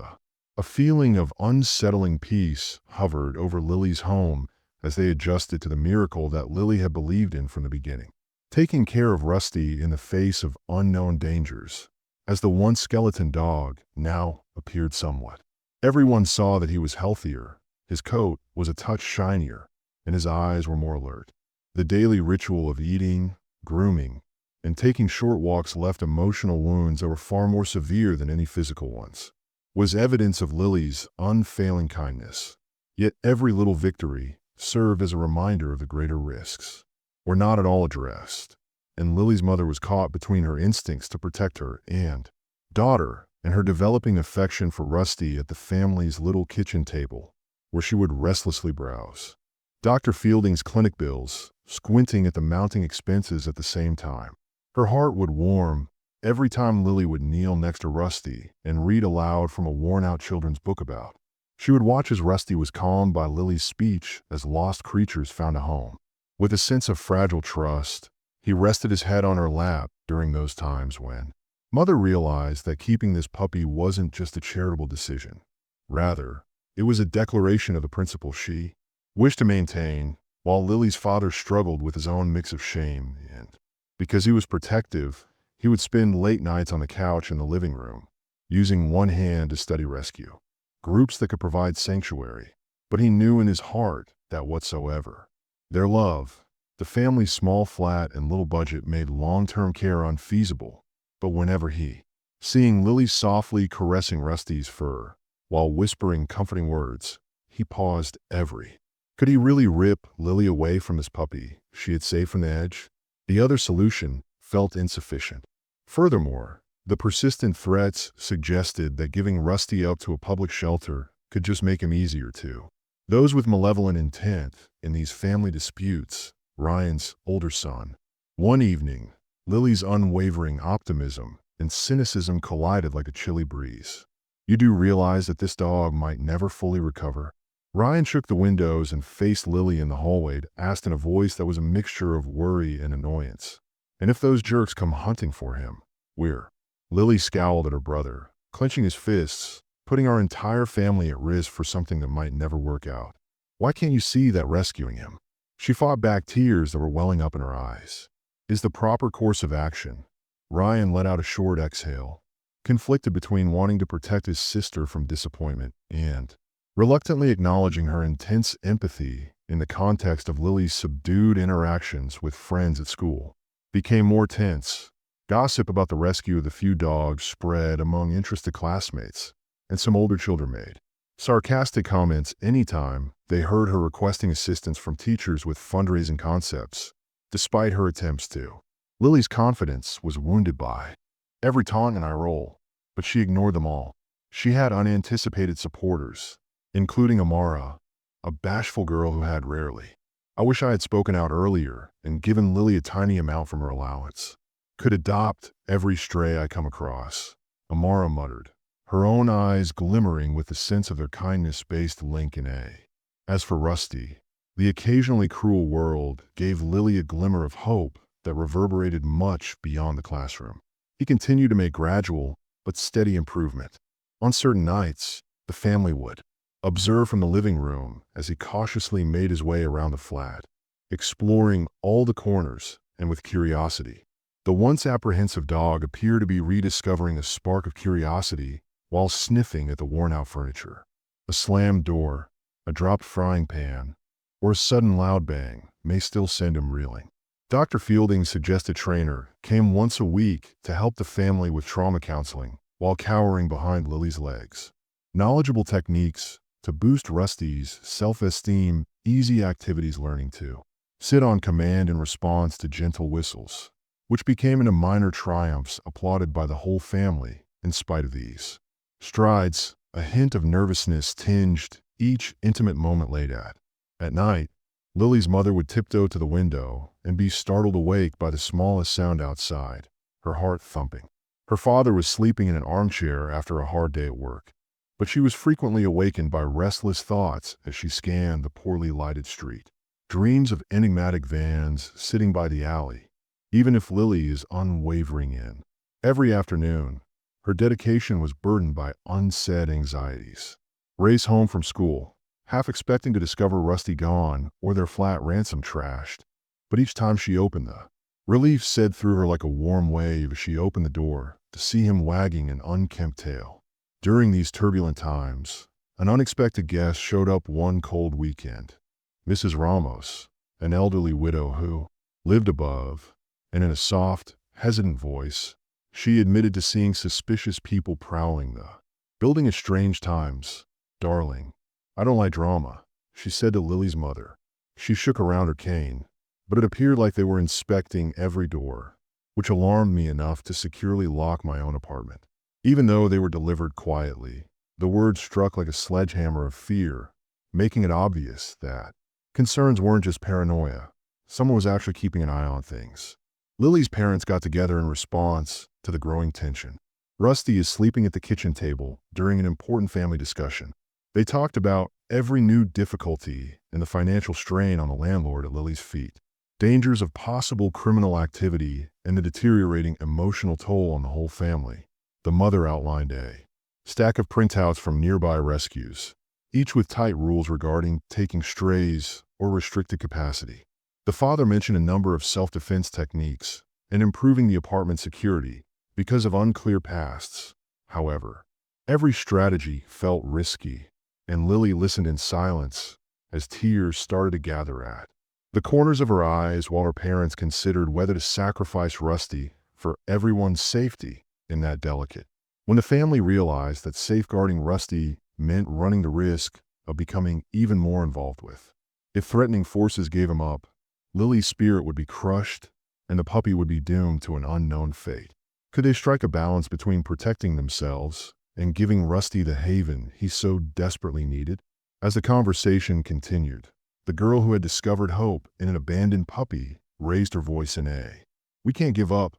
a feeling of unsettling peace hovered over Lily's home as they adjusted to the miracle that Lily had believed in from the beginning. Taking care of Rusty in the face of unknown dangers, as the once skeleton dog now appeared somewhat. Everyone saw that he was healthier, his coat was a touch shinier, and his eyes were more alert. The daily ritual of eating, grooming, and taking short walks left emotional wounds that were far more severe than any physical ones. Was evidence of Lily's unfailing kindness. Yet every little victory served as a reminder of the greater risks were not at all addressed, and Lily's mother was caught between her instincts to protect her and daughter and her developing affection for Rusty at the family's little kitchen table, where she would restlessly browse Dr. Fielding's clinic bills, squinting at the mounting expenses at the same time. Her heart would warm every time Lily would kneel next to Rusty and read aloud from a worn-out children's book about. She would watch as Rusty was calmed by Lily's speech as lost creatures found a home. With a sense of fragile trust, he rested his head on her lap during those times when Mother realized that keeping this puppy wasn't just a charitable decision. Rather, it was a declaration of the principle she wished to maintain, while Lily's father struggled with his own mix of shame and, because he was protective, he would spend late nights on the couch in the living room, using one hand to study rescue groups that could provide sanctuary. But he knew in his heart that whatsoever their love, the family's small flat and little budget made long-term care unfeasible. But whenever seeing Lily softly caressing Rusty's fur, while whispering comforting words, he paused could he really rip Lily away from this puppy she had saved from the edge? The other solution felt insufficient. Furthermore, the persistent threats suggested that giving Rusty up to a public shelter could just make him easier to those with malevolent intent in these family disputes. Ryan's older son. One evening, Lily's unwavering optimism and cynicism collided like a chilly breeze. "You do realize that this dog might never fully recover?" Ryan shook the windows and faced Lily in the hallway, asked in a voice that was a mixture of worry and annoyance. "And if those jerks come hunting for him, we're..." Lily scowled at her brother, clenching his fists, putting our entire family at risk for something that might never work out. "Why can't you see that rescuing him?" She fought back tears that were welling up in her eyes. "Is the proper course of action." Ryan let out a short exhale, conflicted between wanting to protect his sister from disappointment and reluctantly acknowledging her intense empathy in the context of Lily's subdued interactions with friends at school. Became more tense. Gossip about the rescue of the few dogs spread among interested classmates, and some older children made sarcastic comments anytime they heard her requesting assistance from teachers with fundraising concepts, despite her attempts to. Lily's confidence was wounded by every taunt and eye roll, but she ignored them all. She had unanticipated supporters, including Amara, a bashful girl who had rarely. "I wish I had spoken out earlier and given Lily a tiny amount from her allowance. Could adopt every stray I come across," Amara muttered, her own eyes glimmering with the sense of their kindness-based link in A. As for Rusty, the occasionally cruel world gave Lily a glimmer of hope that reverberated much beyond the classroom. He continued to make gradual but steady improvement. On certain nights, the family would observe from the living room as he cautiously made his way around the flat, exploring all the corners and with curiosity. The once apprehensive dog appeared to be rediscovering a spark of curiosity while sniffing at the worn-out furniture. A slammed door, a dropped frying pan, or a sudden loud bang may still send him reeling. Dr. Fielding's suggested trainer came once a week to help the family with trauma counseling while cowering behind Lily's legs. Knowledgeable techniques to boost Rusty's self-esteem, easy activities learning to sit on command in response to gentle whistles, which became into minor triumphs applauded by the whole family in spite of these strides. A hint of nervousness tinged each intimate moment laid at. At night, Lily's mother would tiptoe to the window and be startled awake by the smallest sound outside, her heart thumping. Her father was sleeping in an armchair after a hard day at work, but she was frequently awakened by restless thoughts as she scanned the poorly lighted street. Dreams of enigmatic vans sitting by the alley, even if Lily is unwavering in. Every afternoon, her dedication was burdened by unsaid anxieties. Race home from school, half expecting to discover Rusty gone or their flat ransom trashed. But each time she opened the relief said through her like a warm wave as she opened the door to see him wagging an unkempt tail. During these turbulent times, an unexpected guest showed up one cold weekend. Mrs. Ramos, an elderly widow who lived above, and in a soft, hesitant voice, she admitted to seeing suspicious people prowling the building at strange times. "Darling, I don't like drama," she said to Lily's mother. She shook around her cane, but it appeared like they were inspecting every door, which alarmed me enough to securely lock my own apartment. Even though they were delivered quietly, the words struck like a sledgehammer of fear, making it obvious that concerns weren't just paranoia. Someone was actually keeping an eye on things. Lily's parents got together in response to the growing tension. Rusty is sleeping at the kitchen table during an important family discussion. They talked about every new difficulty and the financial strain on the landlord at Lily's feet, dangers of possible criminal activity, and the deteriorating emotional toll on the whole family. The mother outlined a stack of printouts from nearby rescues, each with tight rules regarding taking strays or restricted capacity. The father mentioned a number of self-defense techniques and improving the apartment's security because of unclear pasts. However, every strategy felt risky, and Lily listened in silence as tears started to gather at the corners of her eyes while her parents considered whether to sacrifice Rusty for everyone's safety in that delicate. When the family realized that safeguarding Rusty meant running the risk of becoming even more involved with, if threatening forces gave him up, Lily's spirit would be crushed and the puppy would be doomed to an unknown fate. Could they strike a balance between protecting themselves and giving Rusty the haven he so desperately needed? As the conversation continued, the girl who had discovered hope in an abandoned puppy raised her voice in a "We can't give up,"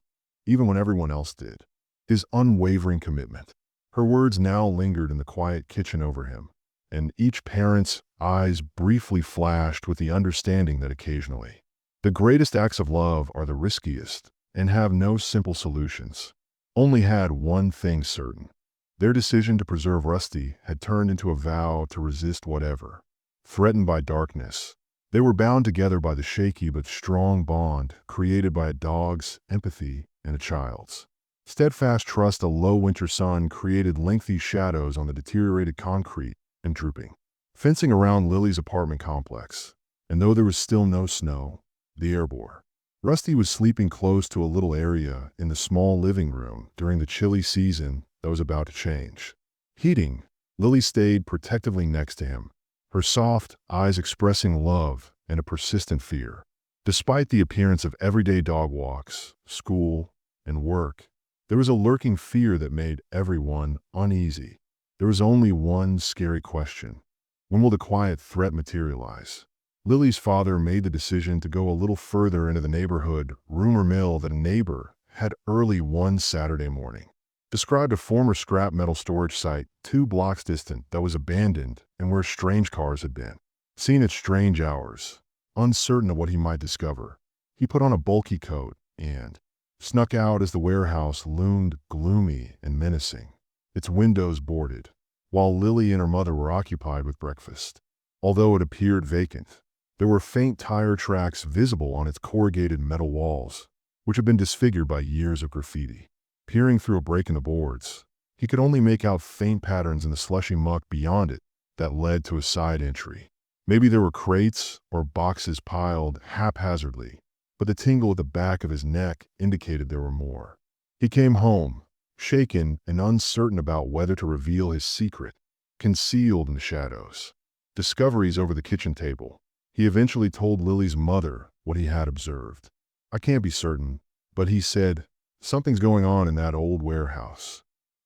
even when everyone else did. His unwavering commitment. Her words now lingered in the quiet kitchen over him, and each parent's eyes briefly flashed with the understanding that occasionally, the greatest acts of love are the riskiest and have no simple solutions. Only had one thing certain. Their decision to preserve Rusty had turned into a vow to resist whatever. Threatened by darkness, they were bound together by the shaky but strong bond created by a dog's empathy and a child's steadfast trust. A low winter sun created lengthy shadows on the deteriorated concrete and drooping fencing around Lily's apartment complex, and though there was still no snow, the air bore. Rusty was sleeping close to a little area in the small living room during the chilly season that was about to change. Heating, Lily stayed protectively next to him, her soft eyes expressing love and a persistent fear. Despite the appearance of everyday dog walks, school, and work, there was a lurking fear that made everyone uneasy. There was only one scary question. When will the quiet threat materialize? Lily's father made the decision to go a little further into the neighborhood. Rumor mill that a neighbor had early one Saturday morning described a former scrap metal storage site 2 blocks distant that was abandoned and where strange cars had been seen at strange hours. Uncertain of what he might discover, he put on a bulky coat and snuck out as the warehouse loomed gloomy and menacing, its windows boarded, while Lily and her mother were occupied with breakfast. Although it appeared vacant, there were faint tire tracks visible on its corrugated metal walls, which had been disfigured by years of graffiti. Peering through a break in the boards, he could only make out faint patterns in the slushy muck beyond it that led to a side entry. Maybe there were crates or boxes piled haphazardly, but the tingle at the back of his neck indicated there were more. He came home, shaken and uncertain about whether to reveal his secret, concealed in the shadows. Discoveries over the kitchen table. He eventually told Lily's mother what he had observed. "I can't be certain, but," he said, "something's going on in that old warehouse."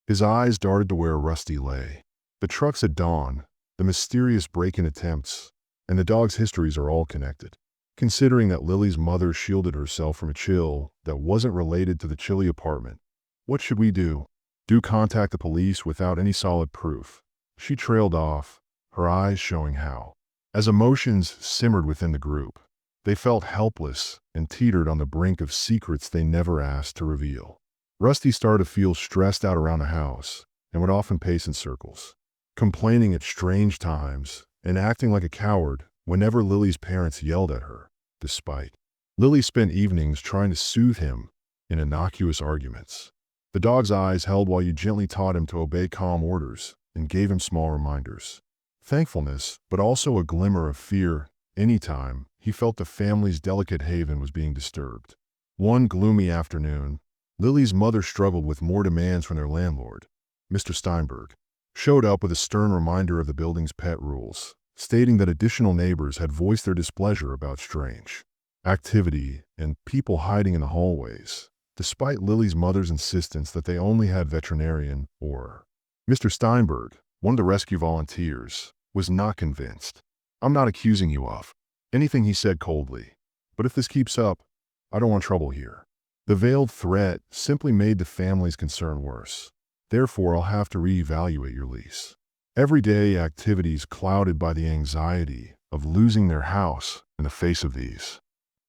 His eyes darted to where Rusty lay. The trucks at dawn, the mysterious break-in attempts, and the dog's histories are all connected. Considering that Lily's mother shielded herself from a chill that wasn't related to the chilly apartment, what should we do? Do contact the police without any solid proof? She trailed off, her eyes showing how. As emotions simmered within the group, they felt helpless and teetered on the brink of secrets they never asked to reveal. Rusty started to feel stressed out around the house and would often pace in circles, complaining at strange times and acting like a coward whenever Lily's parents yelled at her, despite. Lily spent evenings trying to soothe him in innocuous arguments. The dog's eyes held while you gently taught him to obey calm orders and gave him small reminders. Thankfulness, but also a glimmer of fear anytime he felt the family's delicate haven was being disturbed. One gloomy afternoon, Lily's mother struggled with more demands from their landlord. Mr. Steinberg showed up with a stern reminder of the building's pet rules, stating that additional neighbors had voiced their displeasure about strange activity and people hiding in the hallways, despite Lily's mother's insistence that they only had veterinarian or. Mr. Steinberg, one of the rescue volunteers, was not convinced. "I'm not accusing you of anything," he said coldly, "but if this keeps up, I don't want trouble here." The veiled threat simply made the family's concern worse. "Therefore, I'll have to reevaluate your lease." Everyday activities clouded by the anxiety of losing their house in the face of these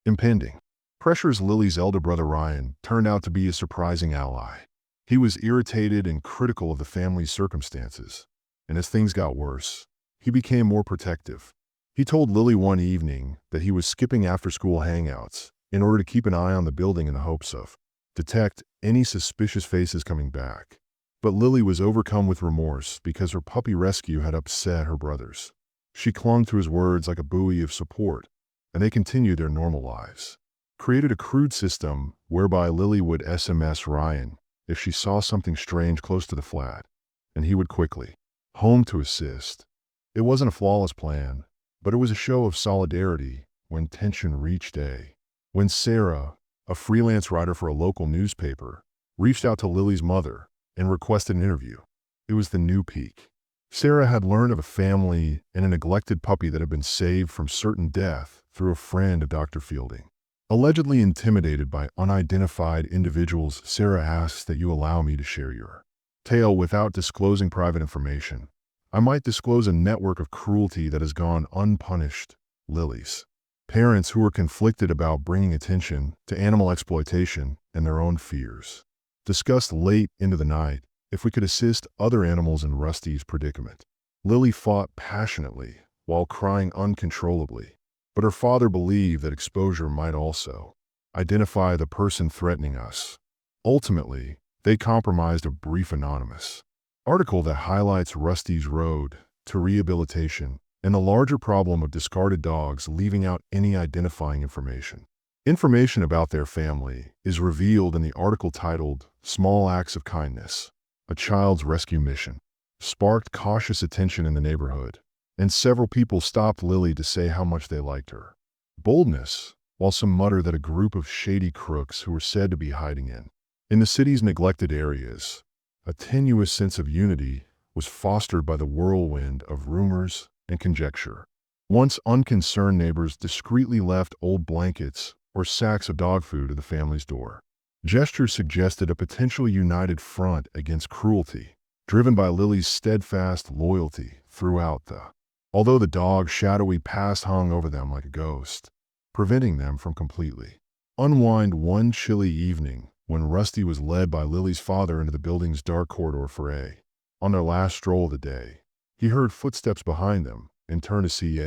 impending pressures. Lily's elder brother Ryan turned out to be a surprising ally. He was irritated and critical of the family's circumstances, and as things got worse, he became more protective. He told Lily one evening that he was skipping after-school hangouts in order to keep an eye on the building in the hopes of detect any suspicious faces coming back. But Lily was overcome with remorse because her puppy rescue had upset her brothers. She clung to his words like a buoy of support, and they continued their normal lives. Created a crude system whereby Lily would SMS Ryan if she saw something strange close to the flat, and he would quickly home to assist. It wasn't a flawless plan, but it was a show of solidarity when tension reached a. When Sarah, a freelance writer for a local newspaper, reached out to Lily's mother and requested an interview. It was the new peak. Sarah had learned of a family and a neglected puppy that had been saved from certain death through a friend of Dr. Fielding. Allegedly intimidated by unidentified individuals, Sarah asks that you allow me to share your tale without disclosing private information. I might disclose a network of cruelty that has gone unpunished. Lily's parents, who were conflicted about bringing attention to animal exploitation and their own fears, discussed late into the night if we could assist other animals in Rusty's predicament. Lily fought passionately while crying uncontrollably, but her father believed that exposure might also identify the person threatening us. Ultimately, they compromised a brief anonymous article that highlights Rusty's road to rehabilitation and the larger problem of discarded dogs, leaving out any identifying information. Information about their family is revealed in the article titled "Small Acts of Kindness, a Child's Rescue Mission." Sparked cautious attention in the neighborhood, and several people stopped Lily to say how much they liked her boldness, while some mutter that a group of shady crooks who were said to be hiding in the city's neglected areas. A tenuous sense of unity was fostered by the whirlwind of rumors and conjecture. Once unconcerned neighbors discreetly left old blankets or sacks of dog food at the family's door. Gestures suggested a potential united front against cruelty, driven by Lily's steadfast loyalty throughout although the dog's shadowy past hung over them like a ghost, preventing them from completely unwind. One chilly evening, when Rusty was led by Lily's father into the building's dark corridor for on their last stroll of the day, he heard footsteps behind them and turned to see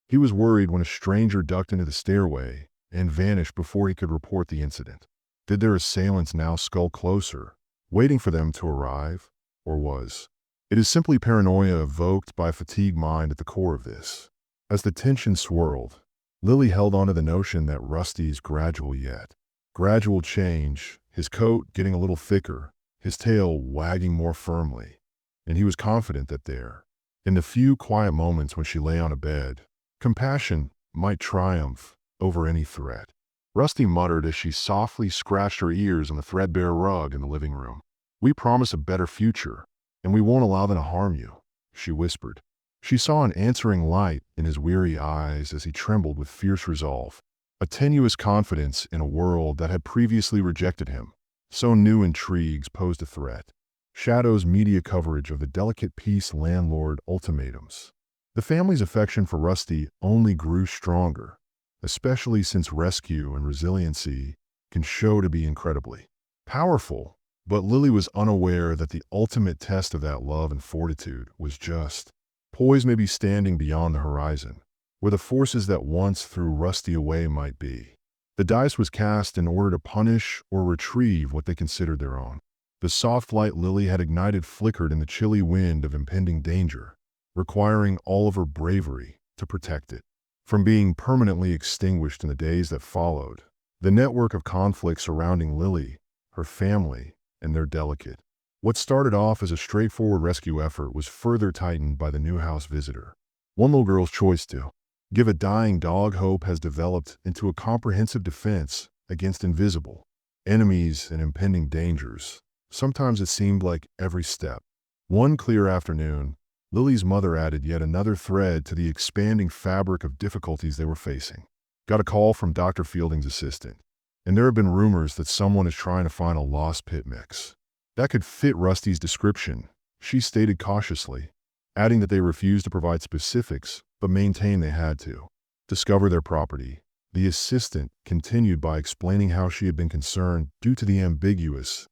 He was worried when a stranger ducked into the stairway and vanished before he could report the incident. Did their assailants now skulk closer, waiting for them to arrive, or was it is simply paranoia evoked by a fatigued mind at the core of this? As the tension swirled, Lily held on to the notion that Rusty's gradual change, his coat getting a little thicker, his tail wagging more firmly, and he was confident that there, in the few quiet moments when she lay on a bed, compassion might triumph over any threat. Rusty muttered as she softly scratched her ears on the threadbare rug in the living room. "We promise a better future, and we won't allow them to harm you," she whispered. She saw an answering light in his weary eyes as he trembled with fierce resolve, a tenuous confidence in a world that had previously rejected him. So new intrigues posed a threat. Shadow's media coverage of the delicate peace landlord ultimatums. The family's affection for Rusty only grew stronger, especially since rescue and resiliency can show to be incredibly powerful. But Lily was unaware that the ultimate test of that love and fortitude was just poised, maybe standing beyond the horizon, where the forces that once threw Rusty away might be. The dice was cast in order to punish or retrieve what they considered their own. The soft light Lily had ignited flickered in the chilly wind of impending danger, requiring all of her bravery to protect it from being permanently extinguished in the days that followed. The network of conflicts surrounding Lily, her family, and their delicate. What started off as a straightforward rescue effort was further tightened by the new house visitor. One little girl's choice to give a dying dog hope has developed into a comprehensive defense against invisible enemies and impending dangers. Sometimes it seemed like every step. One clear afternoon, Lily's mother added yet another thread to the expanding fabric of difficulties they were facing. Got a call from Dr. Fielding's assistant, and there have been rumors that someone is trying to find a lost pit mix that could fit Rusty's description, she stated cautiously, adding that they refused to provide specifics but maintained they had to discover their property. The assistant continued by explaining how she had been concerned due to the ambiguous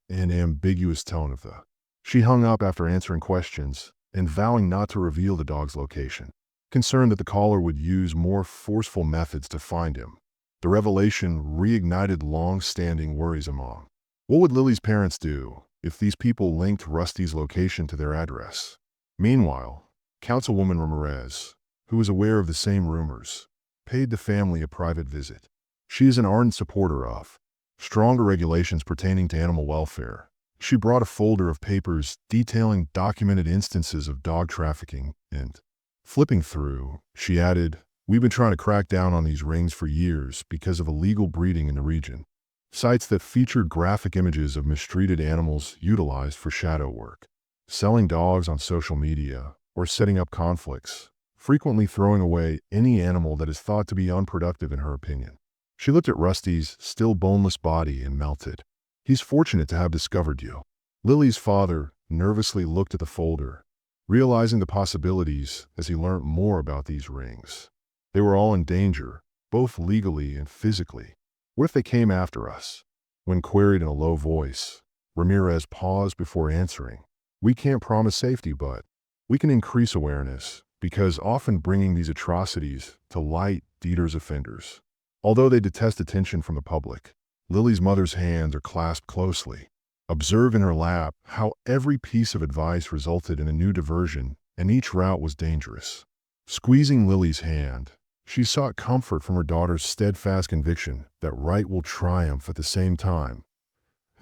tone of the. She hung up after answering questions and vowing not to reveal the dog's location, concerned that the caller would use more forceful methods to find him. The revelation reignited long-standing worries among. What would Lily's parents do if these people linked Rusty's location to their address? Meanwhile, Councilwoman Ramirez, who was aware of the same rumors, paid the family a private visit. She is an ardent supporter of stronger regulations pertaining to animal welfare. She brought a folder of papers detailing documented instances of dog trafficking, and, flipping through, she added, "We've been trying to crack down on these rings for years because of illegal breeding in the region." Sites that featured graphic images of mistreated animals utilized for shadow work, selling dogs on social media, or setting up conflicts, frequently throwing away any animal that is thought to be unproductive in her opinion. She looked at Rusty's still boneless body and melted. "He's fortunate to have discovered you." Lily's father nervously looked at the folder, realizing the possibilities as he learned more about these rings. They were all in danger, both legally and physically. "What if they came after us?" When queried in a low voice, Ramirez paused before answering. "We can't promise safety, but we can increase awareness, because often bringing these atrocities to light deters offenders." Although they detest attention from the public, Lily's mother's hands are clasped closely. Observe in her lap how every piece of advice resulted in a new diversion, and each route was dangerous. Squeezing Lily's hand, she sought comfort from her daughter's steadfast conviction that right will triumph. At the same time,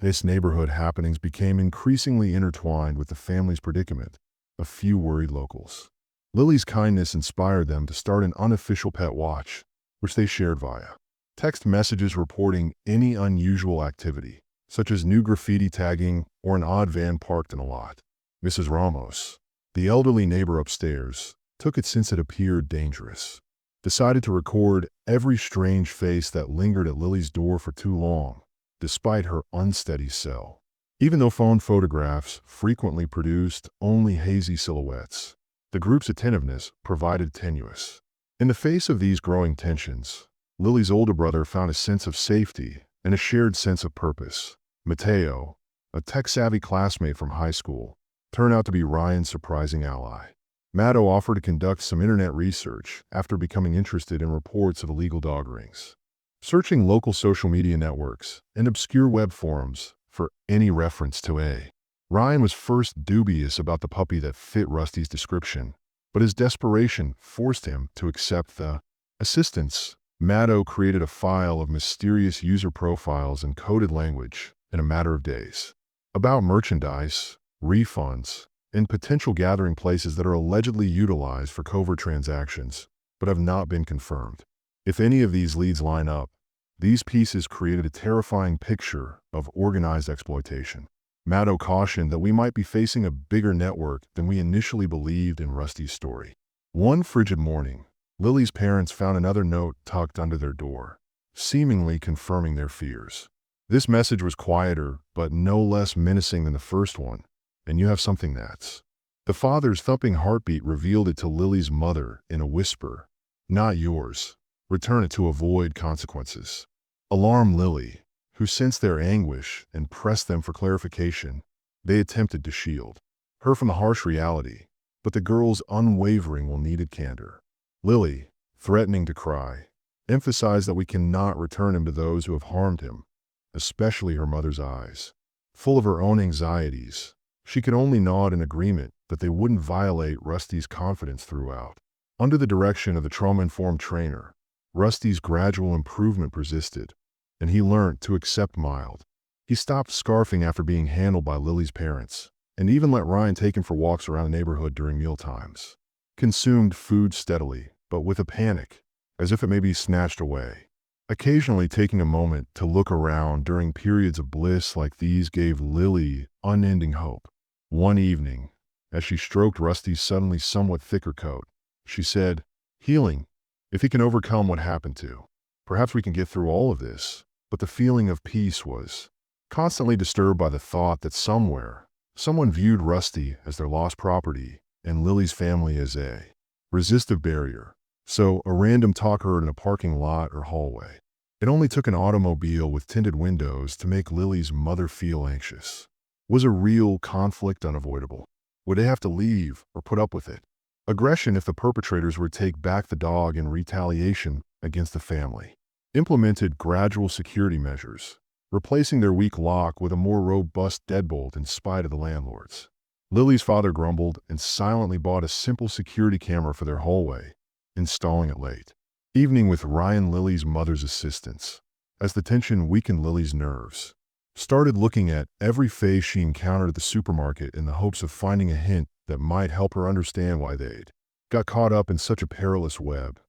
this neighborhood happenings became increasingly intertwined with the family's predicament. A few worried locals. Lily's kindness inspired them to start an unofficial pet watch, which they shared via text messages reporting any unusual activity, such as new graffiti tagging or an odd van parked in a lot. Mrs. Ramos, the elderly neighbor upstairs, took it since it appeared dangerous. Decided to record every strange face that lingered at Lily's door for too long, despite her unsteady cell. Even though phone photographs frequently produced only hazy silhouettes, the group's attentiveness provided tenuous. In the face of these growing tensions, Lily's older brother found a sense of safety and a shared sense of purpose. Mateo, a tech-savvy classmate from high school, turned out to be Ryan's surprising ally. Matto offered to conduct some internet research after becoming interested in reports of illegal dog rings. Searching local social media networks and obscure web forums for any reference to a. Ryan was first dubious about the puppy that fit Rusty's description. but his desperation forced him to accept the assistance. Maddow created a file of mysterious user profiles and coded language in a matter of days about merchandise, refunds, and potential gathering places that are allegedly utilized for covert transactions, but have not been confirmed. If any of these leads line up, these pieces created a terrifying picture of organized exploitation. Maddow cautioned that we might be facing a bigger network than we initially believed in Rusty's story. One frigid morning, Lily's parents found another note tucked under their door, seemingly confirming their fears. This message was quieter, but no less menacing than the first one, and you have something that's. The father's thumping heartbeat revealed it to Lily's mother in a whisper. Not yours. Return it to avoid consequences. Alarmed Lily, who sensed their anguish and pressed them for clarification, they attempted to shield her from the harsh reality, but the girl's unwavering will-needed candor. Lily, threatening to cry, emphasized that we cannot return him to those who have harmed him, especially her mother's eyes. Full of her own anxieties, she could only nod in agreement that they wouldn't violate Rusty's confidence throughout. Under the direction of the trauma-informed trainer, Rusty's gradual improvement persisted, and he learned to accept mild. He stopped scarfing after being handled by Lily's parents, and even let Ryan take him for walks around the neighborhood during mealtimes. Consumed food steadily, but with a panic, as if it may be snatched away. Occasionally taking a moment to look around during periods of bliss like these gave Lily unending hope. One evening, as she stroked Rusty's suddenly somewhat thicker coat, she said, "Healing. If he can overcome what happened to, perhaps we can get through all of this." But the feeling of peace was constantly disturbed by the thought that somewhere, someone viewed Rusty as their lost property and Lily's family as a resistive barrier. So a random talk heard in a parking lot or hallway. It only took an automobile with tinted windows to make Lily's mother feel anxious. Was a real conflict unavoidable? Would they have to leave or put up with it? Aggression if the perpetrators would take back the dog in retaliation against the family. Implemented gradual security measures, replacing their weak lock with a more robust deadbolt in spite of the landlords. Lily's father grumbled and silently bought a simple security camera for their hallway, installing it late evening with Ryan, Lily's mother's assistance. As the tension weakened Lily's nerves, started looking at every face she encountered at the supermarket in the hopes of finding a hint that might help her understand why they'd got caught up in such a perilous web.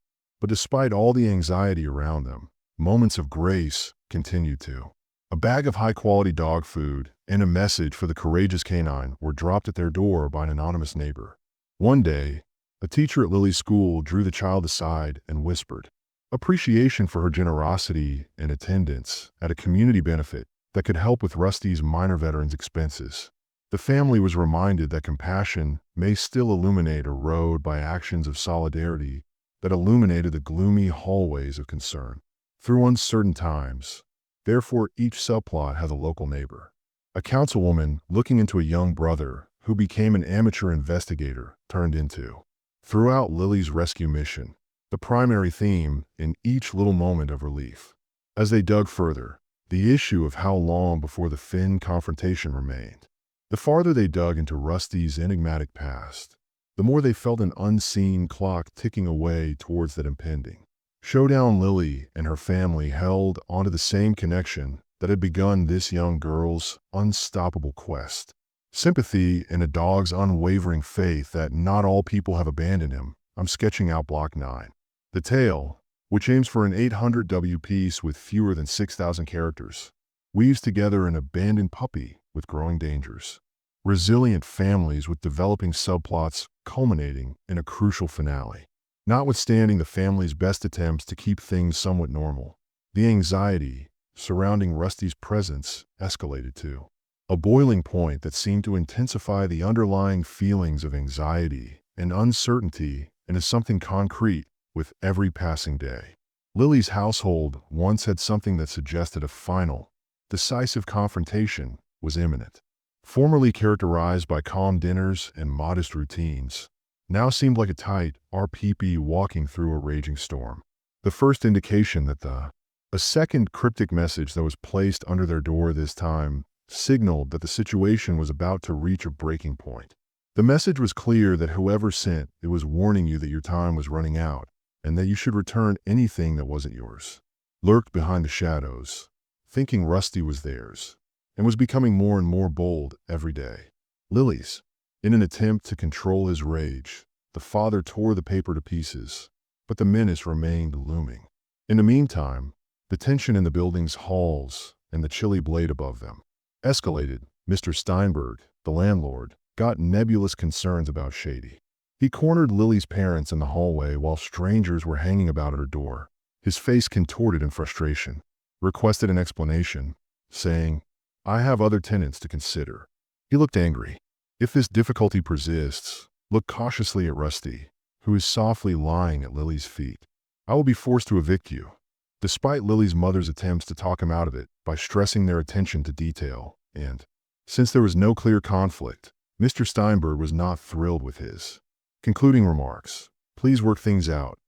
But despite all the anxiety around them, moments of grace continued to. A bag of high-quality dog food and a message for the courageous canine were dropped at their door by an anonymous neighbor. One day, a teacher at Lily's school drew the child aside and whispered appreciation for her generosity and attendance at a community benefit that could help with Rusty's minor veterans' expenses. The family was reminded that compassion may still illuminate a road by actions of solidarity that illuminated the gloomy hallways of concern. Through uncertain times, therefore each subplot has a local neighbor. A councilwoman looking into a young brother who became an amateur investigator turned into. Throughout Lily's rescue mission, the primary theme in each little moment of relief. As they dug further, the issue of how long before the Finn confrontation remained. The farther they dug into Rusty's enigmatic past, the more they felt an unseen clock ticking away towards that impending showdown. Lily and her family held onto the same connection that had begun this young girl's unstoppable quest. Sympathy in a dog's unwavering faith that not all people have abandoned him. I'm sketching out Block 9. The tale, which aims for an 800 W piece with fewer than 6,000 characters, weaves together an abandoned puppy with growing dangers, resilient families with developing subplots culminating in a crucial finale. Notwithstanding the family's best attempts to keep things somewhat normal, the anxiety surrounding Rusty's presence escalated to a boiling point that seemed to intensify the underlying feelings of anxiety and uncertainty into something concrete with every passing day. Lily's household once had something that suggested a final, decisive confrontation was imminent. Formerly characterized by calm dinners and modest routines, now seemed like a tight RPP walking through a raging storm. The first indication that a second cryptic message that was placed under their door this time signaled that the situation was about to reach a breaking point. The message was clear that whoever sent it was warning you that your time was running out and that you should return anything that wasn't yours. Lurked behind the shadows, thinking Rusty was theirs, and was becoming more and more bold every day. Lily's. In an attempt to control his rage, the father tore the paper to pieces, but the menace remained looming. In the meantime, the tension in the building's halls and the chilly blade above them escalated. Mr. Steinberg, the landlord, got nebulous concerns about Shady. He cornered Lily's parents in the hallway while strangers were hanging about at her door. His face contorted in frustration, requested an explanation, saying, "I have other tenants to consider." He looked angry. If this difficulty persists, look cautiously at Rusty, who is softly lying at Lily's feet. I will be forced to evict you. Despite Lily's mother's attempts to talk him out of it by stressing their attention to detail, and since there was no clear conflict, Mr. Steinberg was not thrilled with his concluding remarks. "Please work things out,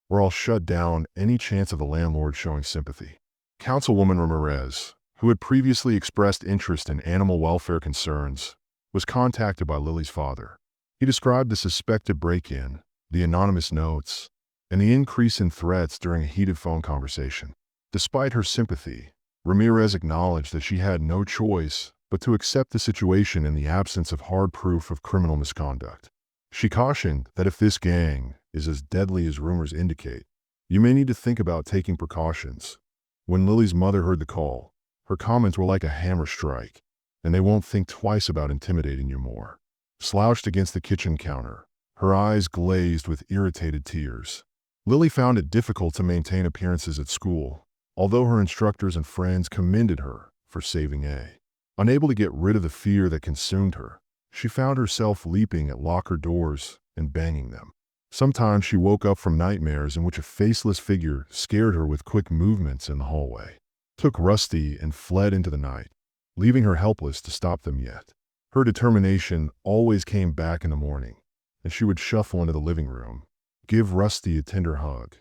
or I'll shut down any chance of the landlord showing sympathy." Councilwoman Ramirez, who had previously expressed interest in animal welfare concerns, was contacted by Lily's father. He described the suspected break-in, the anonymous notes, and the increase in threats during a heated phone conversation. Despite her sympathy, Ramirez acknowledged that she had no choice but to accept the situation in the absence of hard proof of criminal misconduct. She cautioned that if this gang is as deadly as rumors indicate, you may need to think about taking precautions. When Lily's mother heard the call, her comments were like a hammer strike, and they won't think twice about intimidating you more. Slouched against the kitchen counter, her eyes glazed with irritated tears. Lily found it difficult to maintain appearances at school, although her instructors and friends commended her for saving A. Unable to get rid of the fear that consumed her, she found herself leaping at locker doors and banging them. Sometimes she woke up from nightmares in which a faceless figure scared her with quick movements in the hallway, took Rusty and fled into the night, leaving her helpless to stop them yet. Her determination always came back in the morning, and she would shuffle into the living room, give Rusty a tender hug,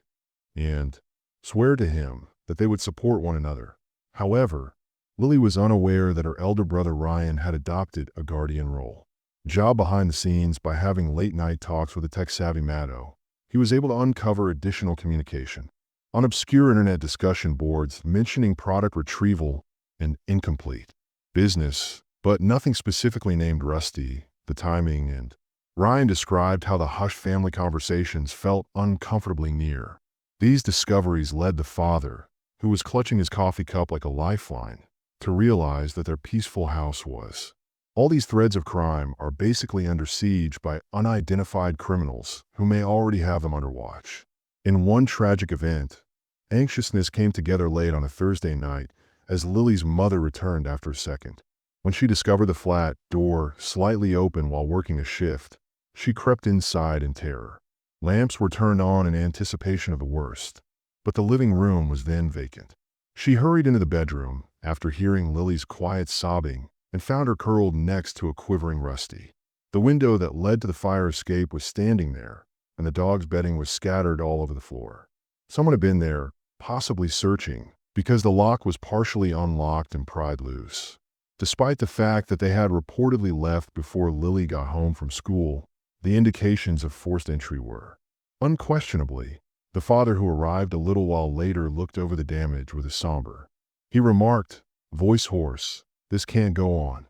and swear to him that they would support one another. However, Lily was unaware that her elder brother Ryan had adopted a guardian role. Job behind the scenes by having late-night talks with a tech-savvy Maddo, he was able to uncover additional communication on obscure internet discussion boards mentioning product retrieval and incomplete business, but nothing specifically named Rusty, the timing, and Ryan described how the hushed family conversations felt uncomfortably near. These discoveries led the father, who was clutching his coffee cup like a lifeline, to realize that their peaceful house was. All these threads of crime are basically under siege by unidentified criminals who may already have them under watch. In one tragic event, anxiousness came together late on a Thursday night as Lily's mother returned after a second. When she discovered the flat door slightly open while working a shift, she crept inside in terror. Lamps were turned on in anticipation of the worst, but the living room was then vacant. She hurried into the bedroom after hearing Lily's quiet sobbing and found her curled next to a quivering Rusty. The window that led to the fire escape was standing there, and the dog's bedding was scattered all over the floor. Someone had been there, possibly searching, because the lock was partially unlocked and pried loose. Despite the fact that they had reportedly left before Lily got home from school, the indications of forced entry were. Unquestionably, the father who arrived a little while later looked over the damage with a somber. He remarked, voice hoarse, "This can't go on."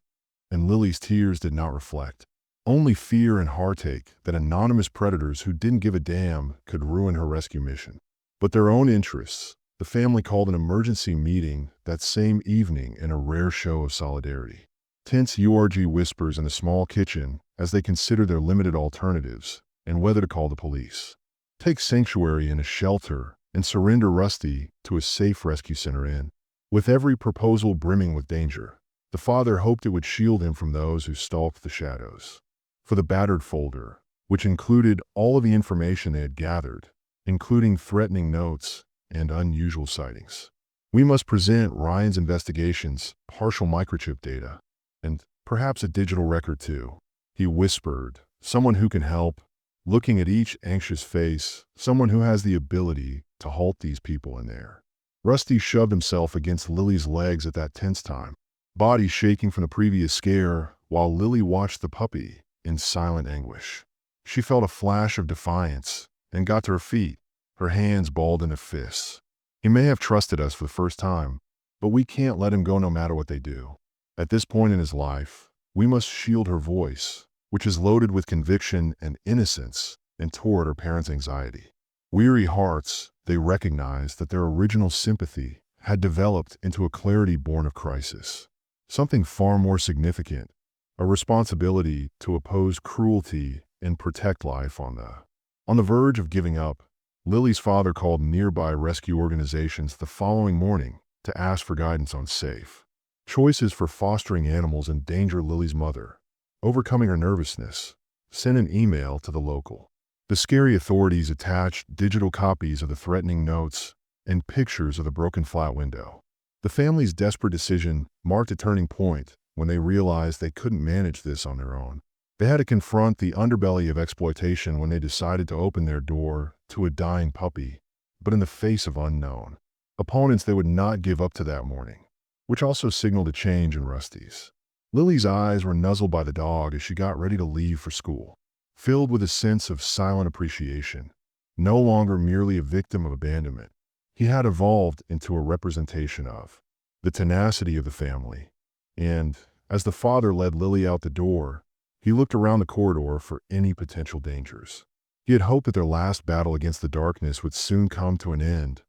And Lily's tears did not reflect. Only fear and heartache that anonymous predators who didn't give a damn could ruin her rescue mission. But their own interests, the family called an emergency meeting that same evening in a rare show of solidarity. Tense URG whispers in the small kitchen as they consider their limited alternatives and whether to call the police, take sanctuary in a shelter, and surrender Rusty to a safe rescue center in. With every proposal brimming with danger, the father hoped it would shield him from those who stalked the shadows. For the battered folder, which included all of the information they had gathered, including threatening notes and unusual sightings. We must present Ryan's investigations, partial microchip data, and perhaps a digital record too. He whispered, someone who can help, looking at each anxious face, someone who has the ability to halt these people in there. Rusty shoved himself against Lily's legs at that tense time, body shaking from the previous scare, while Lily watched the puppy, in silent anguish. She felt a flash of defiance and got to her feet, her hands balled into fists. He may have trusted us for the first time, but we can't let him go no matter what they do. At this point in his life, we must shield her voice, which is loaded with conviction and innocence, and toward her parents' anxiety. Weary hearts, they recognized that their original sympathy had developed into a clarity born of crisis. Something far more significant, a responsibility to oppose cruelty and protect life on the verge of giving up. Lily's father called nearby rescue organizations the following morning to ask for guidance on safe choices for fostering animals and endanger. Lily's mother, overcoming her nervousness, sent an email to the local. The scary authorities attached digital copies of the threatening notes and pictures of the broken flat window. The family's desperate decision marked a turning point when they realized they couldn't manage this on their own. They had to confront the underbelly of exploitation when they decided to open their door to a dying puppy, but in the face of unknown opponents they would not give up to that morning, which also signaled a change in Rusty's. Lily's eyes were nuzzled by the dog as she got ready to leave for school, filled with a sense of silent appreciation. No longer merely a victim of abandonment, he had evolved into a representation of the tenacity of the family. And, as the father led Lily out the door, he looked around the corridor for any potential dangers. He had hoped that their last battle against the darkness would soon come to an end,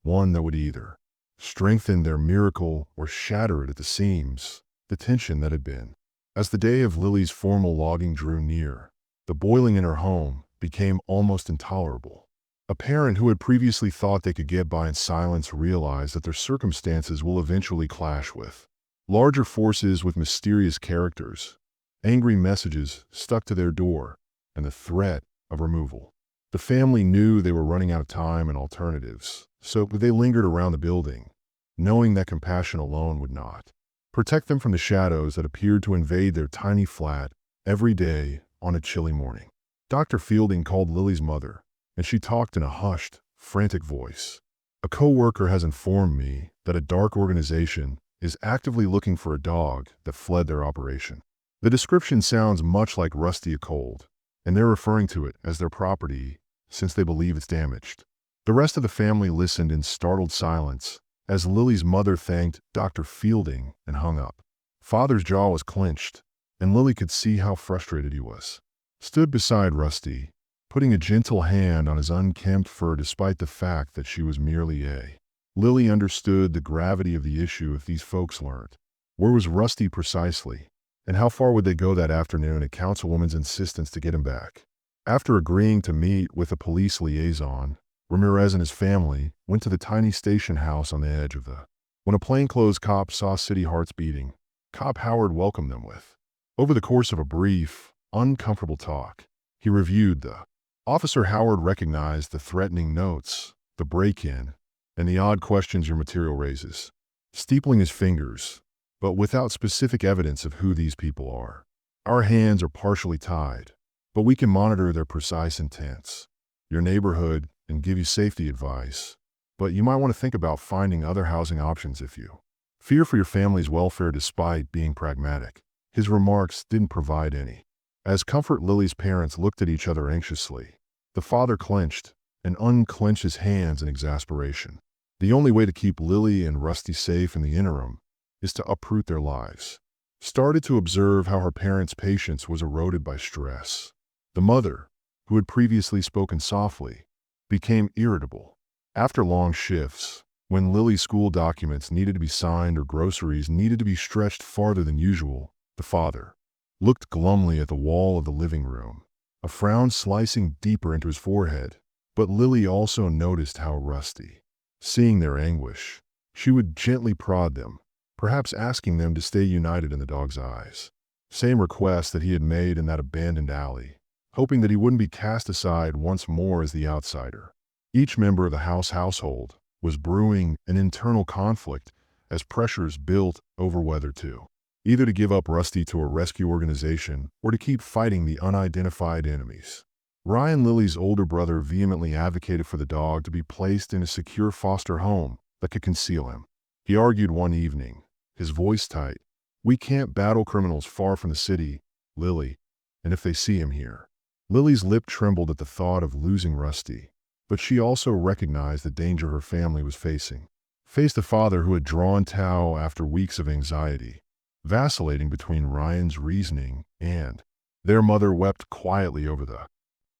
one that would either strengthen their miracle or shatter it at the seams, the tension that had been. As the day of Lily's formal logging drew near, the boiling in her home became almost intolerable. A parent who had previously thought they could get by in silence realized that their circumstances will eventually clash with larger forces with mysterious characters, angry messages stuck to their door, and the threat of removal. The family knew they were running out of time and alternatives, so they lingered around the building, knowing that compassion alone would not protect them from the shadows that appeared to invade their tiny flat every day on a chilly morning. Dr. Fielding called Lily's mother, and she talked in a hushed, frantic voice. "A co-worker has informed me that a dark organization is actively looking for a dog that fled their operation. The description sounds much like Rusty a Cold, and they're referring to it as their property since they believe it's damaged." The rest of the family listened in startled silence as Lily's mother thanked Dr. Fielding and hung up. Father's jaw was clenched, and Lily could see how frustrated he was. Stood beside Rusty, putting a gentle hand on his unkempt fur despite the fact that she was merely a. Lily understood the gravity of the issue if these folks learned. Where was Rusty precisely, and how far would they go that afternoon at Councilwoman's insistence to get him back? After agreeing to meet with a police liaison, Ramirez and his family went to the tiny station house on the edge of the. When a plainclothes cop saw City Hearts beating, Cop Howard welcomed them with. Over the course of a brief, uncomfortable talk, he reviewed the. Officer Howard recognized the threatening notes, the break-in, and the odd questions your material raises, steepling his fingers, but without specific evidence of who these people are. Our hands are partially tied, but we can monitor their precise intents. Your neighborhood and give you safety advice, but you might want to think about finding other housing options if you fear for your family's welfare. Despite being pragmatic, his remarks didn't provide any. As Comfort Lily's parents looked at each other anxiously, the father clenched and unclenched his hands in exasperation. The only way to keep Lily and Rusty safe in the interim is to uproot their lives. Started to observe how her parents' patience was eroded by stress. The mother, who had previously spoken softly, became irritable. After long shifts, when Lily's school documents needed to be signed or groceries needed to be stretched farther than usual, the father looked glumly at the wall of the living room, a frown slicing deeper into his forehead. But Lily also noticed how Rusty, seeing their anguish, she would gently prod them, perhaps asking them to stay united in the dog's eyes. Same request that he had made in that abandoned alley, hoping that he wouldn't be cast aside once more as the outsider. Each member of the household was brewing an internal conflict as pressures built over whether to either to give up Rusty to a rescue organization or to keep fighting the unidentified enemies. Ryan, Lily's older brother, vehemently advocated for the dog to be placed in a secure foster home that could conceal him. He argued one evening, his voice tight, "We can't battle criminals far from the city, Lily. And if they see him here. Lily's lip trembled at the thought of losing Rusty, but she also recognized the danger her family was facing. Faced a father who had drawn Tao after weeks of anxiety, vacillating between Ryan's reasoning and their mother wept quietly over the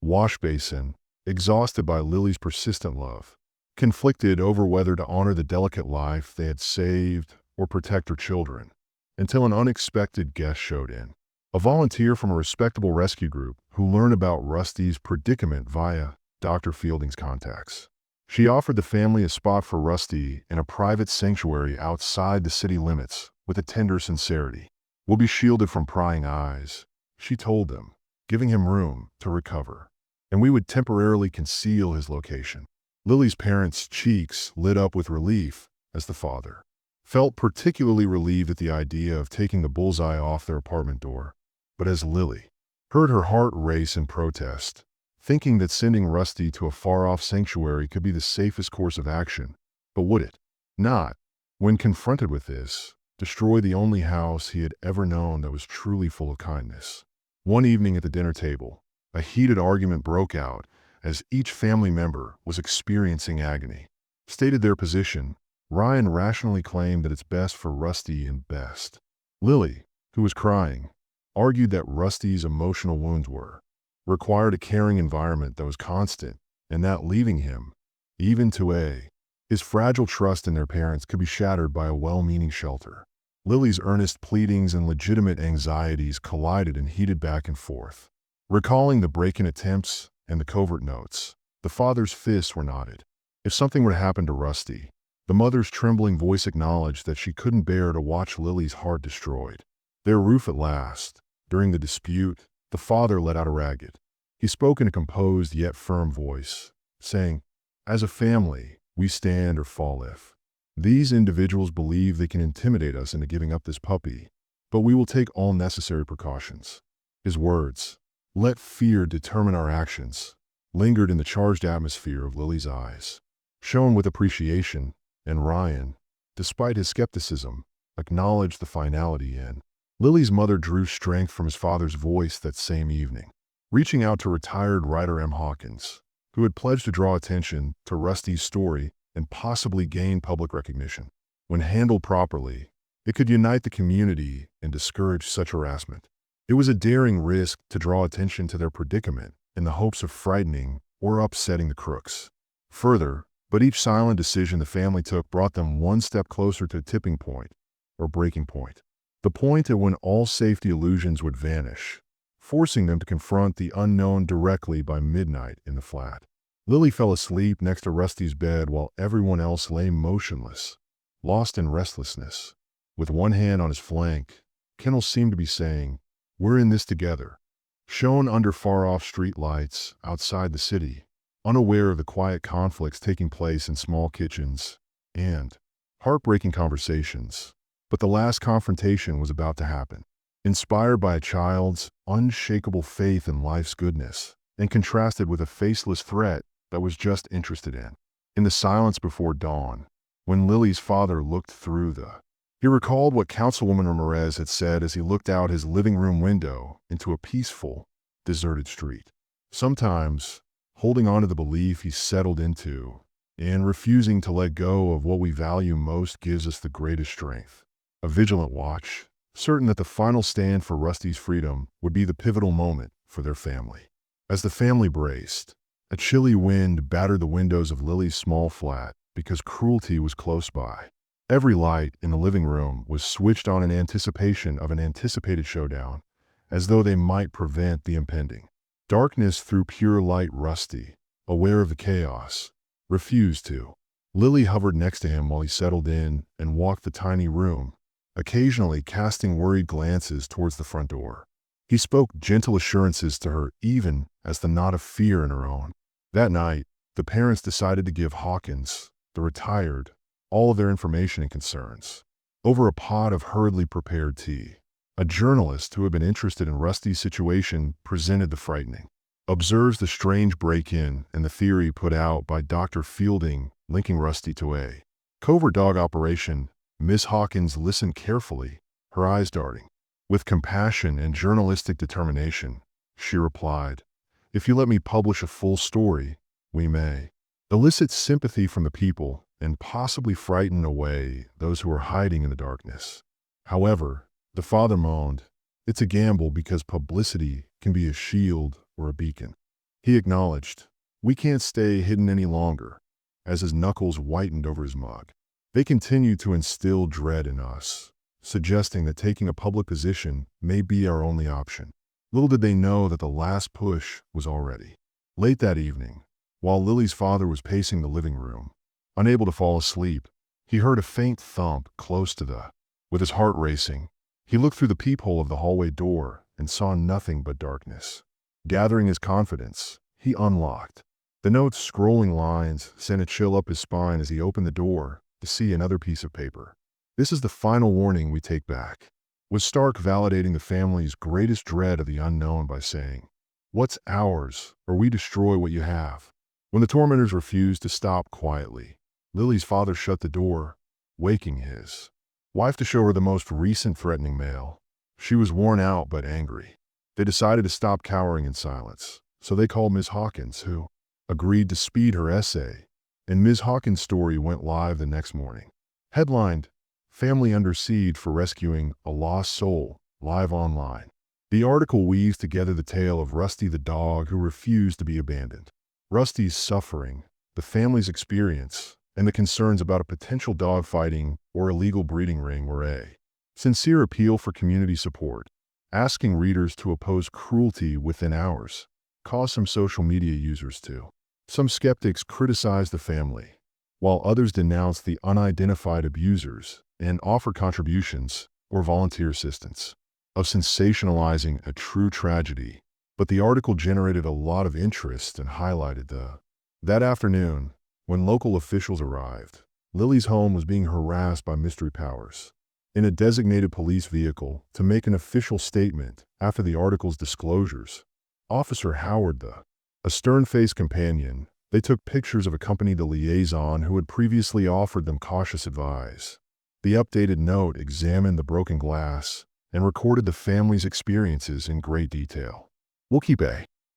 wash basin, exhausted by Lily's persistent love, conflicted over whether to honor the delicate life they had saved or protect her children, until an unexpected guest showed in. A volunteer from a respectable rescue group who learned about Rusty's predicament via Dr. Fielding's contacts. She offered the family a spot for Rusty in a private sanctuary outside the city limits with a tender sincerity. "We'll be shielded from prying eyes," she told them, giving him room to recover. "And we would temporarily conceal his location." Lily's parents' cheeks lit up with relief as the father felt particularly relieved at the idea of taking the bullseye off their apartment door. But as Lily heard her heart race in protest, thinking that sending Rusty to a far-off sanctuary could be the safest course of action, but would it not, when confronted with this, destroy the only house he had ever known that was truly full of kindness? One evening at the dinner table, a heated argument broke out as each family member was experiencing agony. Stated their position, Ryan rationally claimed that it's best for Rusty and best. Lily, who was crying, argued that Rusty's emotional wounds required a caring environment that was constant, and that leaving him, even to his fragile trust in their parents, could be shattered by a well-meaning shelter. Lily's earnest pleadings and legitimate anxieties collided in heated back and forth. Recalling the break-in attempts and the covert notes, the father's fists were knotted. If something were to happen to Rusty, the mother's trembling voice acknowledged that she couldn't bear to watch Lily's heart destroyed. Their roof at last. During the dispute, the father let out a ragged. He spoke in a composed yet firm voice, saying, "As a family, we stand or fall if these individuals believe they can intimidate us into giving up this puppy, but we will take all necessary precautions." His words, "Let fear determine our actions," lingered in the charged atmosphere of Lily's eyes. Shone with appreciation, and Ryan, despite his skepticism, acknowledged the finality in. Lily's mother drew strength from his father's voice that same evening, reaching out to retired writer M. Hawkins, who had pledged to draw attention to Rusty's story and possibly gain public recognition. When handled properly, it could unite the community and discourage such harassment. It was a daring risk to draw attention to their predicament in the hopes of frightening or upsetting the crooks. Further, but each silent decision the family took brought them one step closer to a tipping point, or breaking point. The point at when all safety illusions would vanish, forcing them to confront the unknown directly by midnight in the flat. Lily fell asleep next to Rusty's bed while everyone else lay motionless, lost in restlessness. With one hand on his flank, Kendall seemed to be saying, "We're in this together." Shone under far-off street lights outside the city, unaware of the quiet conflicts taking place in small kitchens and heartbreaking conversations. But the last confrontation was about to happen. Inspired by a child's unshakable faith in life's goodness, and contrasted with a faceless threat that was just interested in the silence before dawn, when Lily's father looked through he recalled what Councilwoman Ramirez had said as he looked out his living room window into a peaceful, deserted street. Sometimes, holding on to the belief he settled into, and refusing to let go of what we value most gives us the greatest strength. A vigilant watch, certain that the final stand for Rusty's freedom would be the pivotal moment for their family. As the family braced, a chilly wind battered the windows of Lily's small flat because cruelty was close by. Every light in the living room was switched on in anticipation of an anticipated showdown, as though they might prevent the impending. Darkness threw pure light. Rusty, aware of the chaos, refused to. Lily hovered next to him while he settled in and walked the tiny room, occasionally casting worried glances towards the front door. He spoke gentle assurances to her even as the knot of fear in her own. That night, the parents decided to give Hawkins, the retired, all of their information and concerns, over a pot of hurriedly prepared tea. A journalist who had been interested in Rusty's situation presented the frightening. Observes the strange break-in and the theory put out by Dr. Fielding linking Rusty to a covert dog operation. Miss Hawkins listened carefully, her eyes darting. With compassion and journalistic determination, She replied, "If you let me publish a full story, we may." Elicit sympathy from the people and possibly frighten away those who are hiding in the darkness. However, the father moaned, "It's a gamble because publicity can be a shield or a beacon." He acknowledged, "We can't stay hidden any longer," as his knuckles whitened over his mug. They continued to instill dread in us, suggesting that taking a public position may be our only option. Little did they know that the last push was already. Late that evening, while Lily's father was pacing the living room, unable to fall asleep, he heard a faint thump close to the. With his heart racing, he looked through the peephole of the hallway door and saw nothing but darkness. Gathering his confidence, he unlocked. The note's scrolling lines sent a chill up his spine as he opened the door to see another piece of paper. "This is the final warning we take back," was Stark validating the family's greatest dread of the unknown by saying, "What's ours, or we destroy what you have." When the tormentors refused to stop quietly, Lily's father shut the door, waking his wife to show her the most recent threatening mail. She was worn out but angry. They decided to stop cowering in silence, so they called Ms. Hawkins, who agreed to speed her essay, and Ms. Hawkins' story went live the next morning. Headlined, "Family Under Siege for Rescuing a Lost Soul," live online. The article weaves together the tale of Rusty the dog who refused to be abandoned. Rusty's suffering, the family's experience, and the concerns about a potential dogfighting or illegal breeding ring were a sincere appeal for community support. Asking readers to oppose cruelty within hours caused some social media users to. Some skeptics criticized the family, while others denounced the unidentified abusers and offered contributions or volunteer assistance of sensationalizing a true tragedy. But the article generated a lot of interest and highlighted that afternoon, when local officials arrived, Lily's home was being harassed by mystery powers. In a designated police vehicle to make an official statement after the article's disclosures, Officer Howard, a stern-faced companion, they took pictures of accompanied the liaison who had previously offered them cautious advice. The updated note examined the broken glass and recorded the family's experiences in great detail. "We'll keep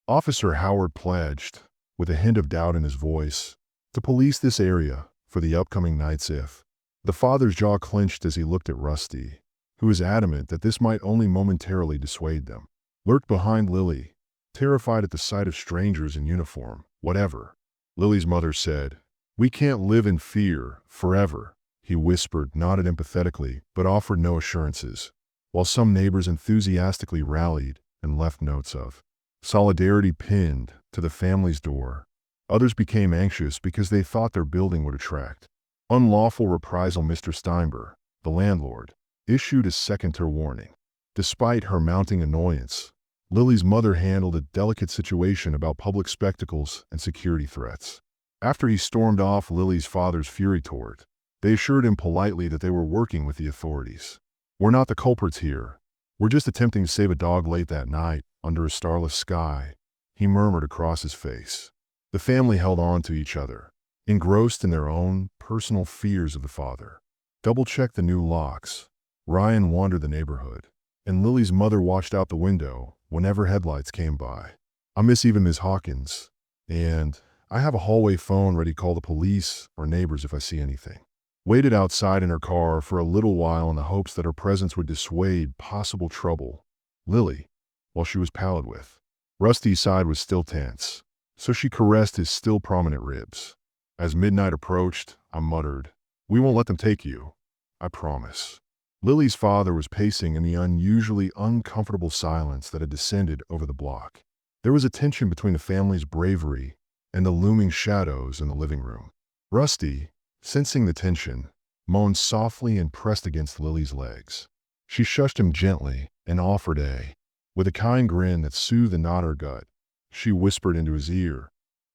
Officer Howard pledged, with a hint of doubt in his voice, to police this area for the upcoming nights if. The father's jaw clenched as he looked at Rusty, who was adamant that this might only momentarily dissuade them. Lurked behind Lily, terrified at the sight of strangers in uniform. "Whatever," Lily's mother said. "We can't live in fear forever," he whispered, nodded empathetically, but offered no assurances, while some neighbors enthusiastically rallied and left notes of solidarity pinned to the family's door. Others became anxious because they thought their building would attract unlawful reprisal. Mr. Steinber, the landlord, issued a second-tier warning. Despite her mounting annoyance, Lily's mother handled a delicate situation about public spectacles and security threats. After he stormed off, Lily's father's fury toward. They assured him politely that they were working with the authorities. "We're not the culprits here. We're just attempting to save a dog late that night, under a starless sky," he murmured across his face. The family held on to each other, engrossed in their own personal fears of the father. Double-checked the new locks. Ryan wandered the neighborhood, and Lily's mother watched out the window whenever headlights came by. "I miss even Ms. Hawkins, and I have a hallway phone ready to call the police or neighbors if I see anything." Waited outside in her car for a little while in the hopes that her presence would dissuade possible trouble. Lily, while she was pallid with. Rusty's side was still tense, so she caressed his still prominent ribs. As midnight approached, I muttered, "We won't let them take you, I promise." Lily's father was pacing in the unusually uncomfortable silence that had descended over the block. There was a tension between the family's bravery and the looming shadows in the living room. Rusty, sensing the tension, moaned softly and pressed against Lily's legs. She shushed him gently and offered with a kind grin that soothed the knot in her gut. She whispered into his ear,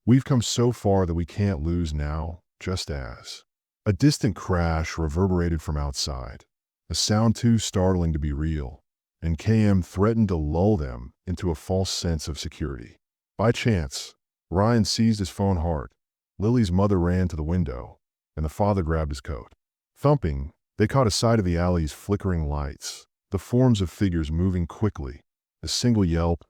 "We've come so far that we can't lose now," just as. A distant crash reverberated from outside, a sound too startling to be real, and KM threatened to lull them into a false sense of security. By chance, Ryan seized his phone hard. Lily's mother ran to the window, and the father grabbed his coat. Thumping, they caught a sight of the alley's flickering lights, the forms of figures moving quickly. A single yelp,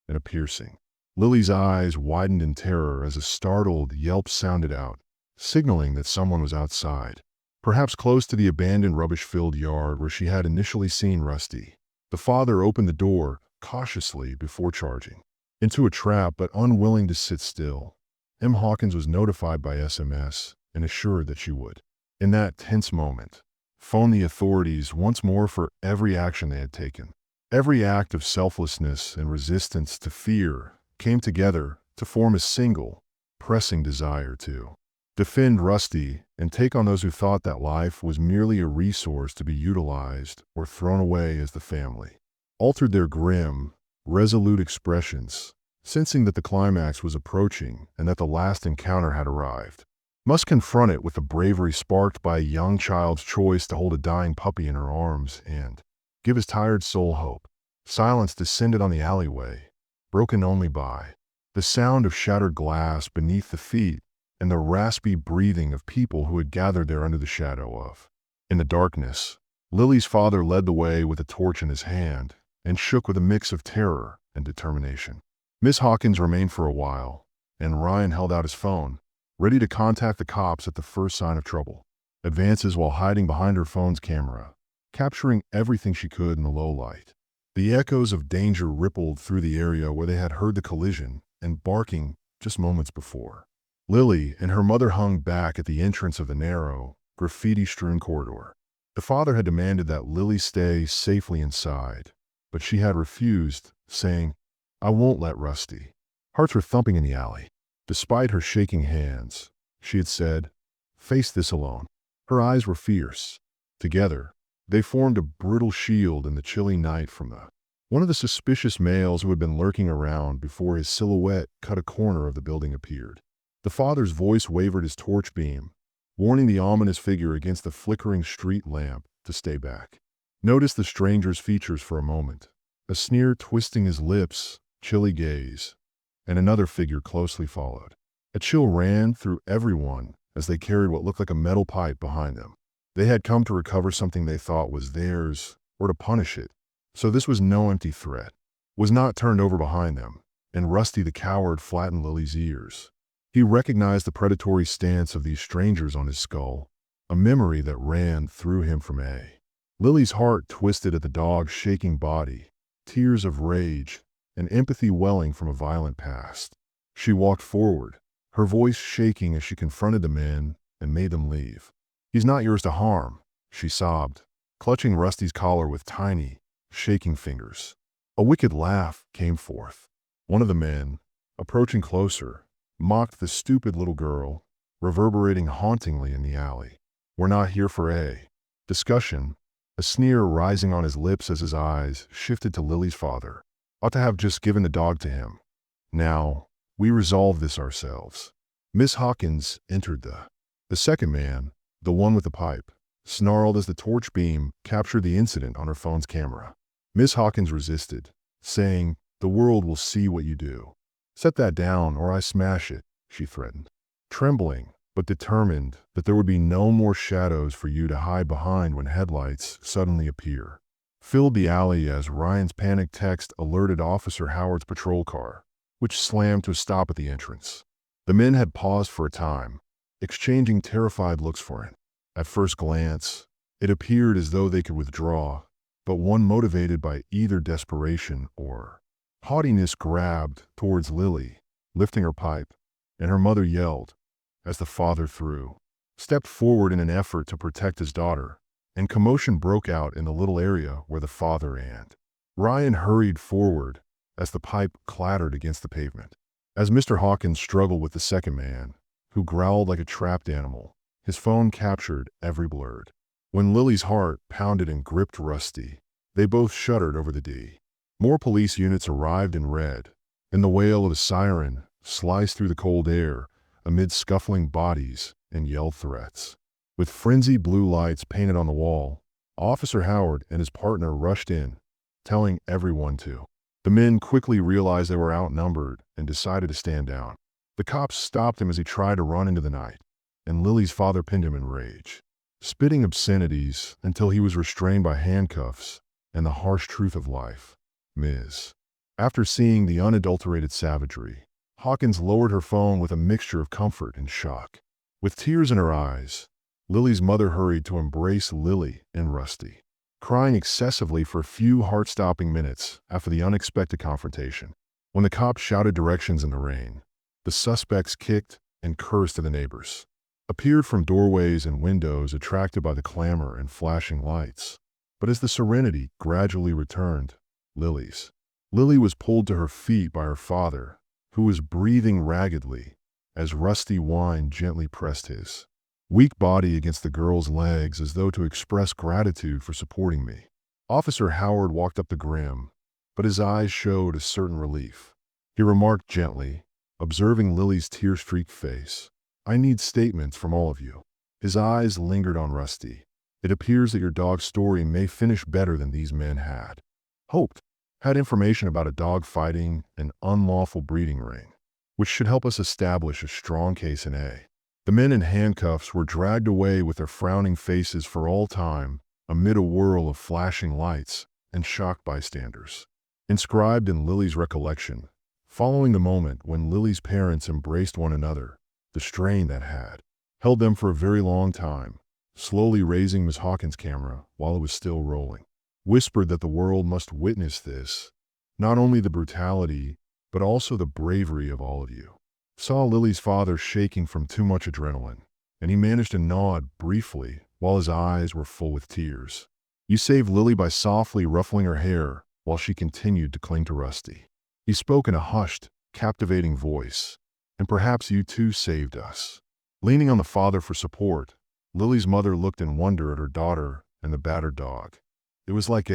and a piercing. Lily's eyes widened in terror as a startled yelp sounded out, signaling that someone was outside, perhaps close to the abandoned rubbish-filled yard where she had initially seen Rusty. The father opened the door cautiously before charging into a trap, but unwilling to sit still. M. Hawkins was notified by SMS and assured that she would, in that tense moment, phone the authorities once more for every action they had taken. Every act of selflessness and resistance to fear came together to form a single, pressing desire to defend Rusty and take on those who thought that life was merely a resource to be utilized or thrown away as the family altered their grim, resolute expressions, sensing that the climax was approaching and that the last encounter had arrived. Must confront it with the bravery sparked by a young child's choice to hold a dying puppy in her arms and give his tired soul hope. Silence descended on the alleyway, broken only by the sound of shattered glass beneath the feet and the raspy breathing of people who had gathered there under the shadow of. In the darkness, Lily's father led the way with a torch in his hand and shook with a mix of terror and determination. Miss Hawkins remained for a while, and Ryan held out his phone, ready to contact the cops at the first sign of trouble. Advances while hiding behind her phone's camera, capturing everything she could in the low light. The echoes of danger rippled through the area where they had heard the collision and barking just moments before. Lily and her mother hung back at the entrance of the narrow, graffiti-strewn corridor. The father had demanded that Lily stay safely inside, but she had refused, saying, "I won't let Rusty." Hearts were thumping in the alley. Despite her shaking hands, she had said, "Face this alone." Her eyes were fierce. Together, they formed a brutal shield in the chilly night from one of the suspicious males who had been lurking around before his silhouette cut a corner of the building appeared. The father's voice wavered his torch beam, warning the ominous figure against the flickering street lamp to stay back. Notice the stranger's features for a moment, a sneer twisting his lips, chilly gaze, and another figure closely followed. A chill ran through everyone as they carried what looked like a metal pipe behind them. They had come to recover something they thought was theirs, or to punish it. So this was no empty threat, was not turned over behind them, and Rusty the coward flattened Lily's ears. He recognized the predatory stance of these strangers on his skull, a memory that ran through him from A. Lily's heart twisted at the dog's shaking body, tears of rage and empathy welling from a violent past. She walked forward, her voice shaking as she confronted the men and made them leave. "He's not yours to harm," she sobbed, clutching Rusty's collar with tiny, shaking fingers. A wicked laugh came forth. One of the men, approaching closer, mocked the stupid little girl, reverberating hauntingly in the alley. "We're not here for a discussion," a sneer rising on his lips as his eyes shifted to Lily's father. "Ought to have just given the dog to him. Now, we resolve this ourselves." Miss Hawkins entered the second man, the one with the pipe, snarled as the torch beam captured the incident on her phone's camera. Miss Hawkins resisted, saying, "The world will see what you do. Set that down or I smash it," she threatened. Trembling, but determined that there would be no more shadows for you to hide behind when headlights suddenly appear, filled the alley as Ryan's panic text alerted Officer Howard's patrol car, which slammed to a stop at the entrance. The men had paused for a time, exchanging terrified looks for it. At first glance, it appeared as though they could withdraw, but one motivated by either desperation or haughtiness grabbed towards Lily, lifting her pipe, and her mother yelled as the father stepped forward in an effort to protect his daughter, and commotion broke out in the little area where the father and Ryan hurried forward as the pipe clattered against the pavement. As Mr. Hawkins struggled with the second man, who growled like a trapped animal, his phone captured every blurred. When Lily's heart pounded and gripped Rusty, they both shuddered over the D. More police units arrived in red, and the wail of a siren sliced through the cold air amid scuffling bodies and yelled threats. With frenzied blue lights painted on the wall, Officer Howard and his partner rushed in, telling everyone to. The men quickly realized they were outnumbered and decided to stand down. The cops stopped him as he tried to run into the night, and Lily's father pinned him in rage, spitting obscenities until he was restrained by handcuffs and the harsh truth of life. "Ms. After seeing the unadulterated savagery, Hawkins lowered her phone with a mixture of comfort and shock. With tears in her eyes, Lily's mother hurried to embrace Lily and Rusty, crying excessively for a few heart-stopping minutes after the unexpected confrontation. When the cops shouted directions in the rain, the suspects kicked and cursed at the neighbors, appeared from doorways and windows attracted by the clamor and flashing lights. But as the serenity gradually returned, Lily was pulled to her feet by her father, who was breathing raggedly as Rusty whined gently pressed his weak body against the girl's legs as though to express gratitude for supporting me. Officer Howard walked up to Grim, but his eyes showed a certain relief. He remarked gently, observing Lily's tear-streaked face, "I need statements from all of you." His eyes lingered on Rusty. "It appears that your dog's story may finish better than these men had hoped. Had information about a dog fighting an unlawful breeding ring, which should help us establish a strong case in A." The men in handcuffs were dragged away with their frowning faces for all time, amid a whirl of flashing lights and shocked bystanders. Inscribed in Lily's recollection, following the moment when Lily's parents embraced one another, the strain that had held them for a very long time, slowly raising Miss Hawkins' camera while it was still rolling, whispered that the world must witness this, not only the brutality, but also the bravery of all of you. Saw Lily's father shaking from too much adrenaline, and he managed to nod briefly while his eyes were full with tears. You saved Lily by softly ruffling her hair while she continued to cling to Rusty. He spoke in a hushed, captivating voice, and perhaps you too saved us. Leaning on the father for support, Lily's mother looked in wonder at her daughter and the battered dog. It was like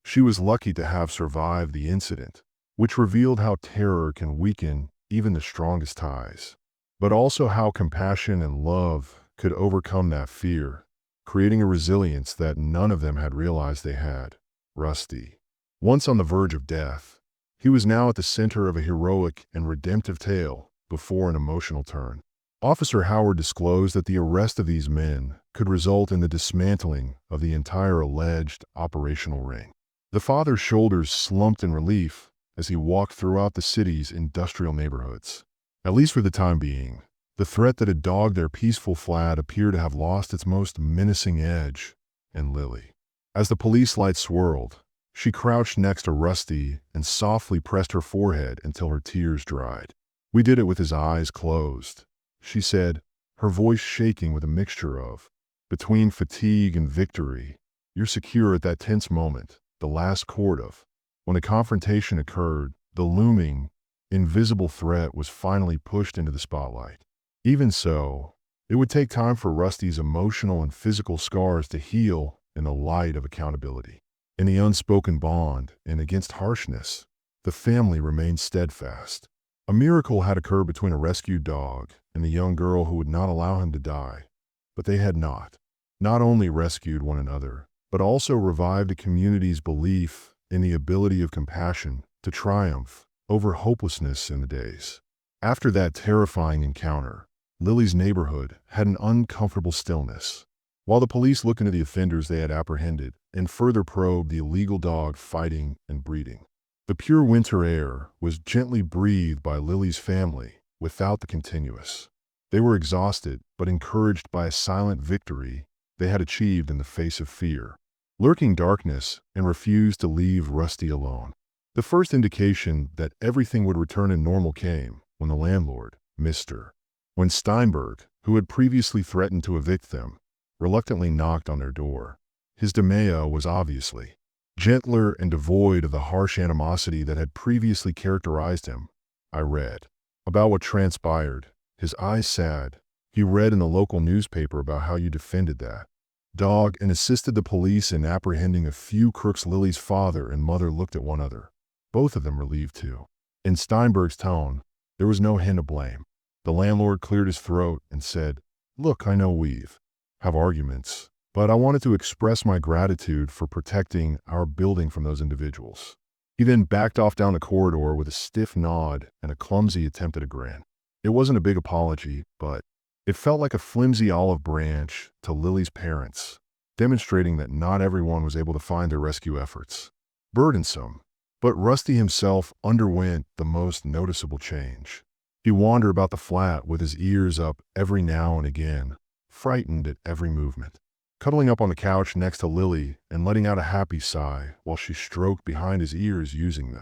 she was lucky to have survived the incident, which revealed how terror can weaken even the strongest ties, but also how compassion and love could overcome that fear, creating a resilience that none of them had realized they had. Rusty, once on the verge of death, he was now at the center of a heroic and redemptive tale before an emotional turn. Officer Howard disclosed that the arrest of these men could result in the dismantling of the entire alleged operational ring. The father's shoulders slumped in relief as he walked throughout the city's industrial neighborhoods. At least for the time being, the threat that had dogged their peaceful flat appeared to have lost its most menacing edge. And Lily, as the police lights swirled, she crouched next to Rusty and softly pressed her forehead until her tears dried. "We did it with his eyes closed," she said, her voice shaking with a mixture of between fatigue and victory. "You're secure at that tense moment, the last chord of." When the confrontation occurred, the looming, invisible threat was finally pushed into the spotlight. Even so, it would take time for Rusty's emotional and physical scars to heal in the light of accountability. In the unspoken bond and against harshness, the family remained steadfast. A miracle had occurred between a rescued dog and the young girl who would not allow him to die. But they had not only rescued one another, but also revived the community's belief in the ability of compassion to triumph over hopelessness in the days. After that terrifying encounter, Lily's neighborhood had an uncomfortable stillness, while the police looked into the offenders they had apprehended and further probed the illegal dog fighting and breeding. The pure winter air was gently breathed by Lily's family without the continuous. They were exhausted but encouraged by a silent victory they had achieved in the face of fear, lurking darkness, and refused to leave Rusty alone. The first indication that everything would return to normal came when the landlord, when Steinberg, who had previously threatened to evict them, reluctantly knocked on their door. His demeanor was obviously gentler and devoid of the harsh animosity that had previously characterized him. I read about what transpired, his eyes sad. He read in the local newspaper about how you defended that dog and assisted the police in apprehending a few crooks. Lily's father and mother looked at one another, both of them relieved too. In Steinberg's tone, there was no hint of blame. The landlord cleared his throat and said, "Look, I know we've have arguments, but I wanted to express my gratitude for protecting our building from those individuals." He then backed off down the corridor with a stiff nod and a clumsy attempt at a grin. It wasn't a big apology, but it felt like a flimsy olive branch to Lily's parents, demonstrating that not everyone was able to find their rescue efforts burdensome. But Rusty himself underwent the most noticeable change. He wandered about the flat with his ears up every now and again, frightened at every movement, cuddling up on the couch next to Lily and letting out a happy sigh while she stroked behind his ears using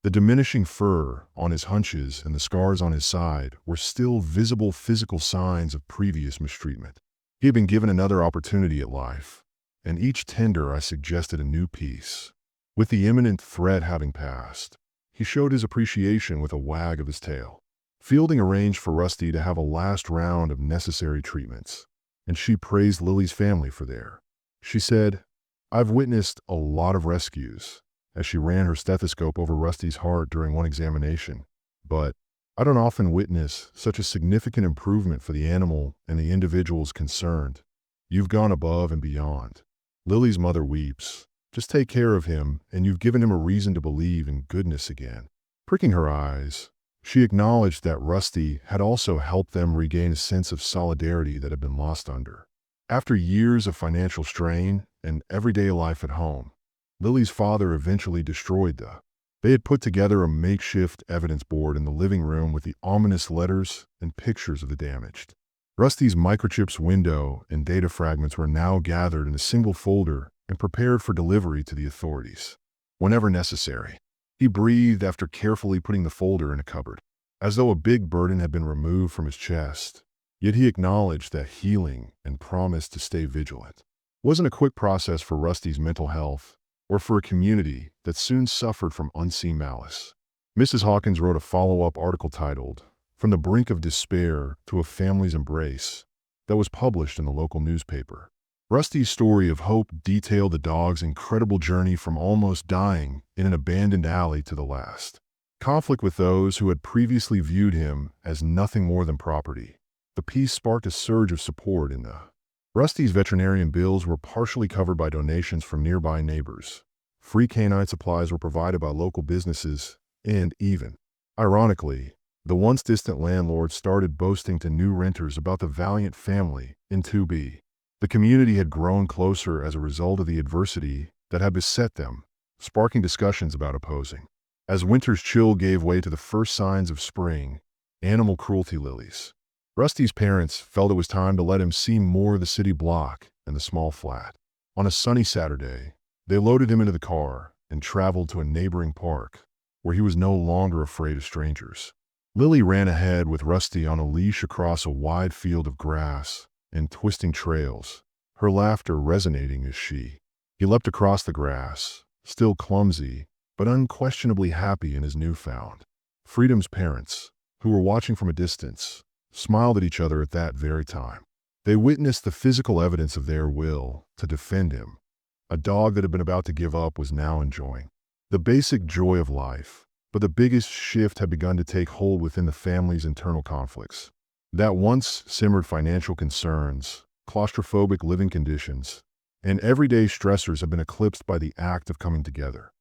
the diminishing fur on his hunches and the scars on his side were still visible physical signs of previous mistreatment. He had been given another opportunity at life, and each tender I suggested a new piece. With the imminent threat having passed, he showed his appreciation with a wag of his tail. Fielding arranged for Rusty to have a last round of necessary treatments, and she praised Lily's family for their. She said, "I've witnessed a lot of rescues," as she ran her stethoscope over Rusty's heart during one examination, "but I don't often witness such a significant improvement for the animal and the individuals concerned. You've gone above and beyond. Lily's mother weeps. Just take care of him, and you've given him a reason to believe in goodness again." Pricking her eyes, she acknowledged that Rusty had also helped them regain a sense of solidarity that had been lost under. After years of financial strain and everyday life at home, Lily's father eventually destroyed They had put together a makeshift evidence board in the living room with the ominous letters and pictures of the damaged. Rusty's microchip's window and data fragments were now gathered in a single folder and prepared for delivery to the authorities, whenever necessary. He breathed after carefully putting the folder in a cupboard, as though a big burden had been removed from his chest. Yet he acknowledged that healing and promised to stay vigilant. It wasn't a quick process for Rusty's mental health, or for a community that soon suffered from unseen malice. Mrs. Hawkins wrote a follow-up article titled, "From the Brink of Despair to a Family's Embrace," that was published in the local newspaper. Rusty's story of hope detailed the dog's incredible journey from almost dying in an abandoned alley to the last conflict with those who had previously viewed him as nothing more than property. The piece sparked a surge of support in Rusty's veterinarian bills were partially covered by donations from nearby neighbors. Free canine supplies were provided by local businesses, and even, ironically, the once distant landlord started boasting to new renters about the valiant family in 2B. The community had grown closer as a result of the adversity that had beset them, sparking discussions about opposing. As winter's chill gave way to the first signs of spring, animal cruelty lilies, Rusty's parents felt it was time to let him see more of the city block and the small flat. On a sunny Saturday, they loaded him into the car and traveled to a neighboring park, where he was no longer afraid of strangers. Lily ran ahead with Rusty on a leash across a wide field of grass and twisting trails, her laughter resonating as he leapt across the grass, still clumsy, but unquestionably happy in his newfound freedom's parents, who were watching from a distance, smiled at each other at that very time. They witnessed the physical evidence of their will to defend him. A dog that had been about to give up was now enjoying the basic joy of life, but the biggest shift had begun to take hold within the family's internal conflicts. That once simmered financial concerns, claustrophobic living conditions, and everyday stressors have been eclipsed by the act of coming together.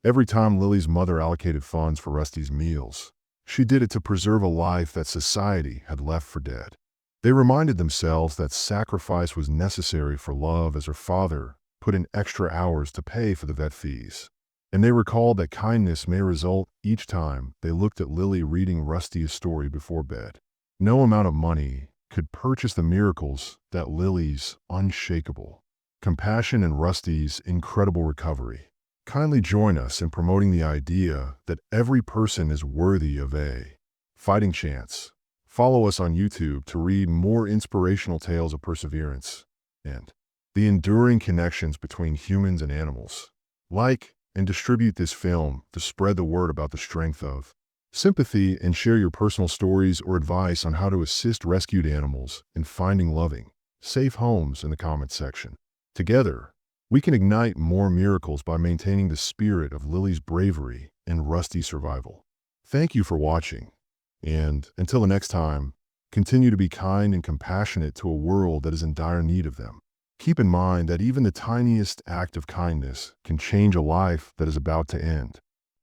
Every time Lily's mother allocated funds for Rusty's meals, she did it to preserve a life that society had left for dead. They reminded themselves that sacrifice was necessary for love as her father put in extra hours to pay for the vet fees. And they recalled that kindness may result each time they looked at Lily reading Rusty a story before bed. No amount of money could purchase the miracles that Lily's unshakable compassion and Rusty's incredible recovery. Kindly join us in promoting the idea that every person is worthy of a fighting chance. Follow us on YouTube to read more inspirational tales of perseverance and the enduring connections between humans and animals. Like and distribute this film to spread the word about the strength of sympathy, and share your personal stories or advice on how to assist rescued animals in finding loving, safe homes in the comments section. Together, we can ignite more miracles by maintaining the spirit of Lily's bravery and Rusty's survival. Thank you for watching, and until the next time, continue to be kind and compassionate to a world that is in dire need of them. Keep in mind that even the tiniest act of kindness can change a life that is about to end.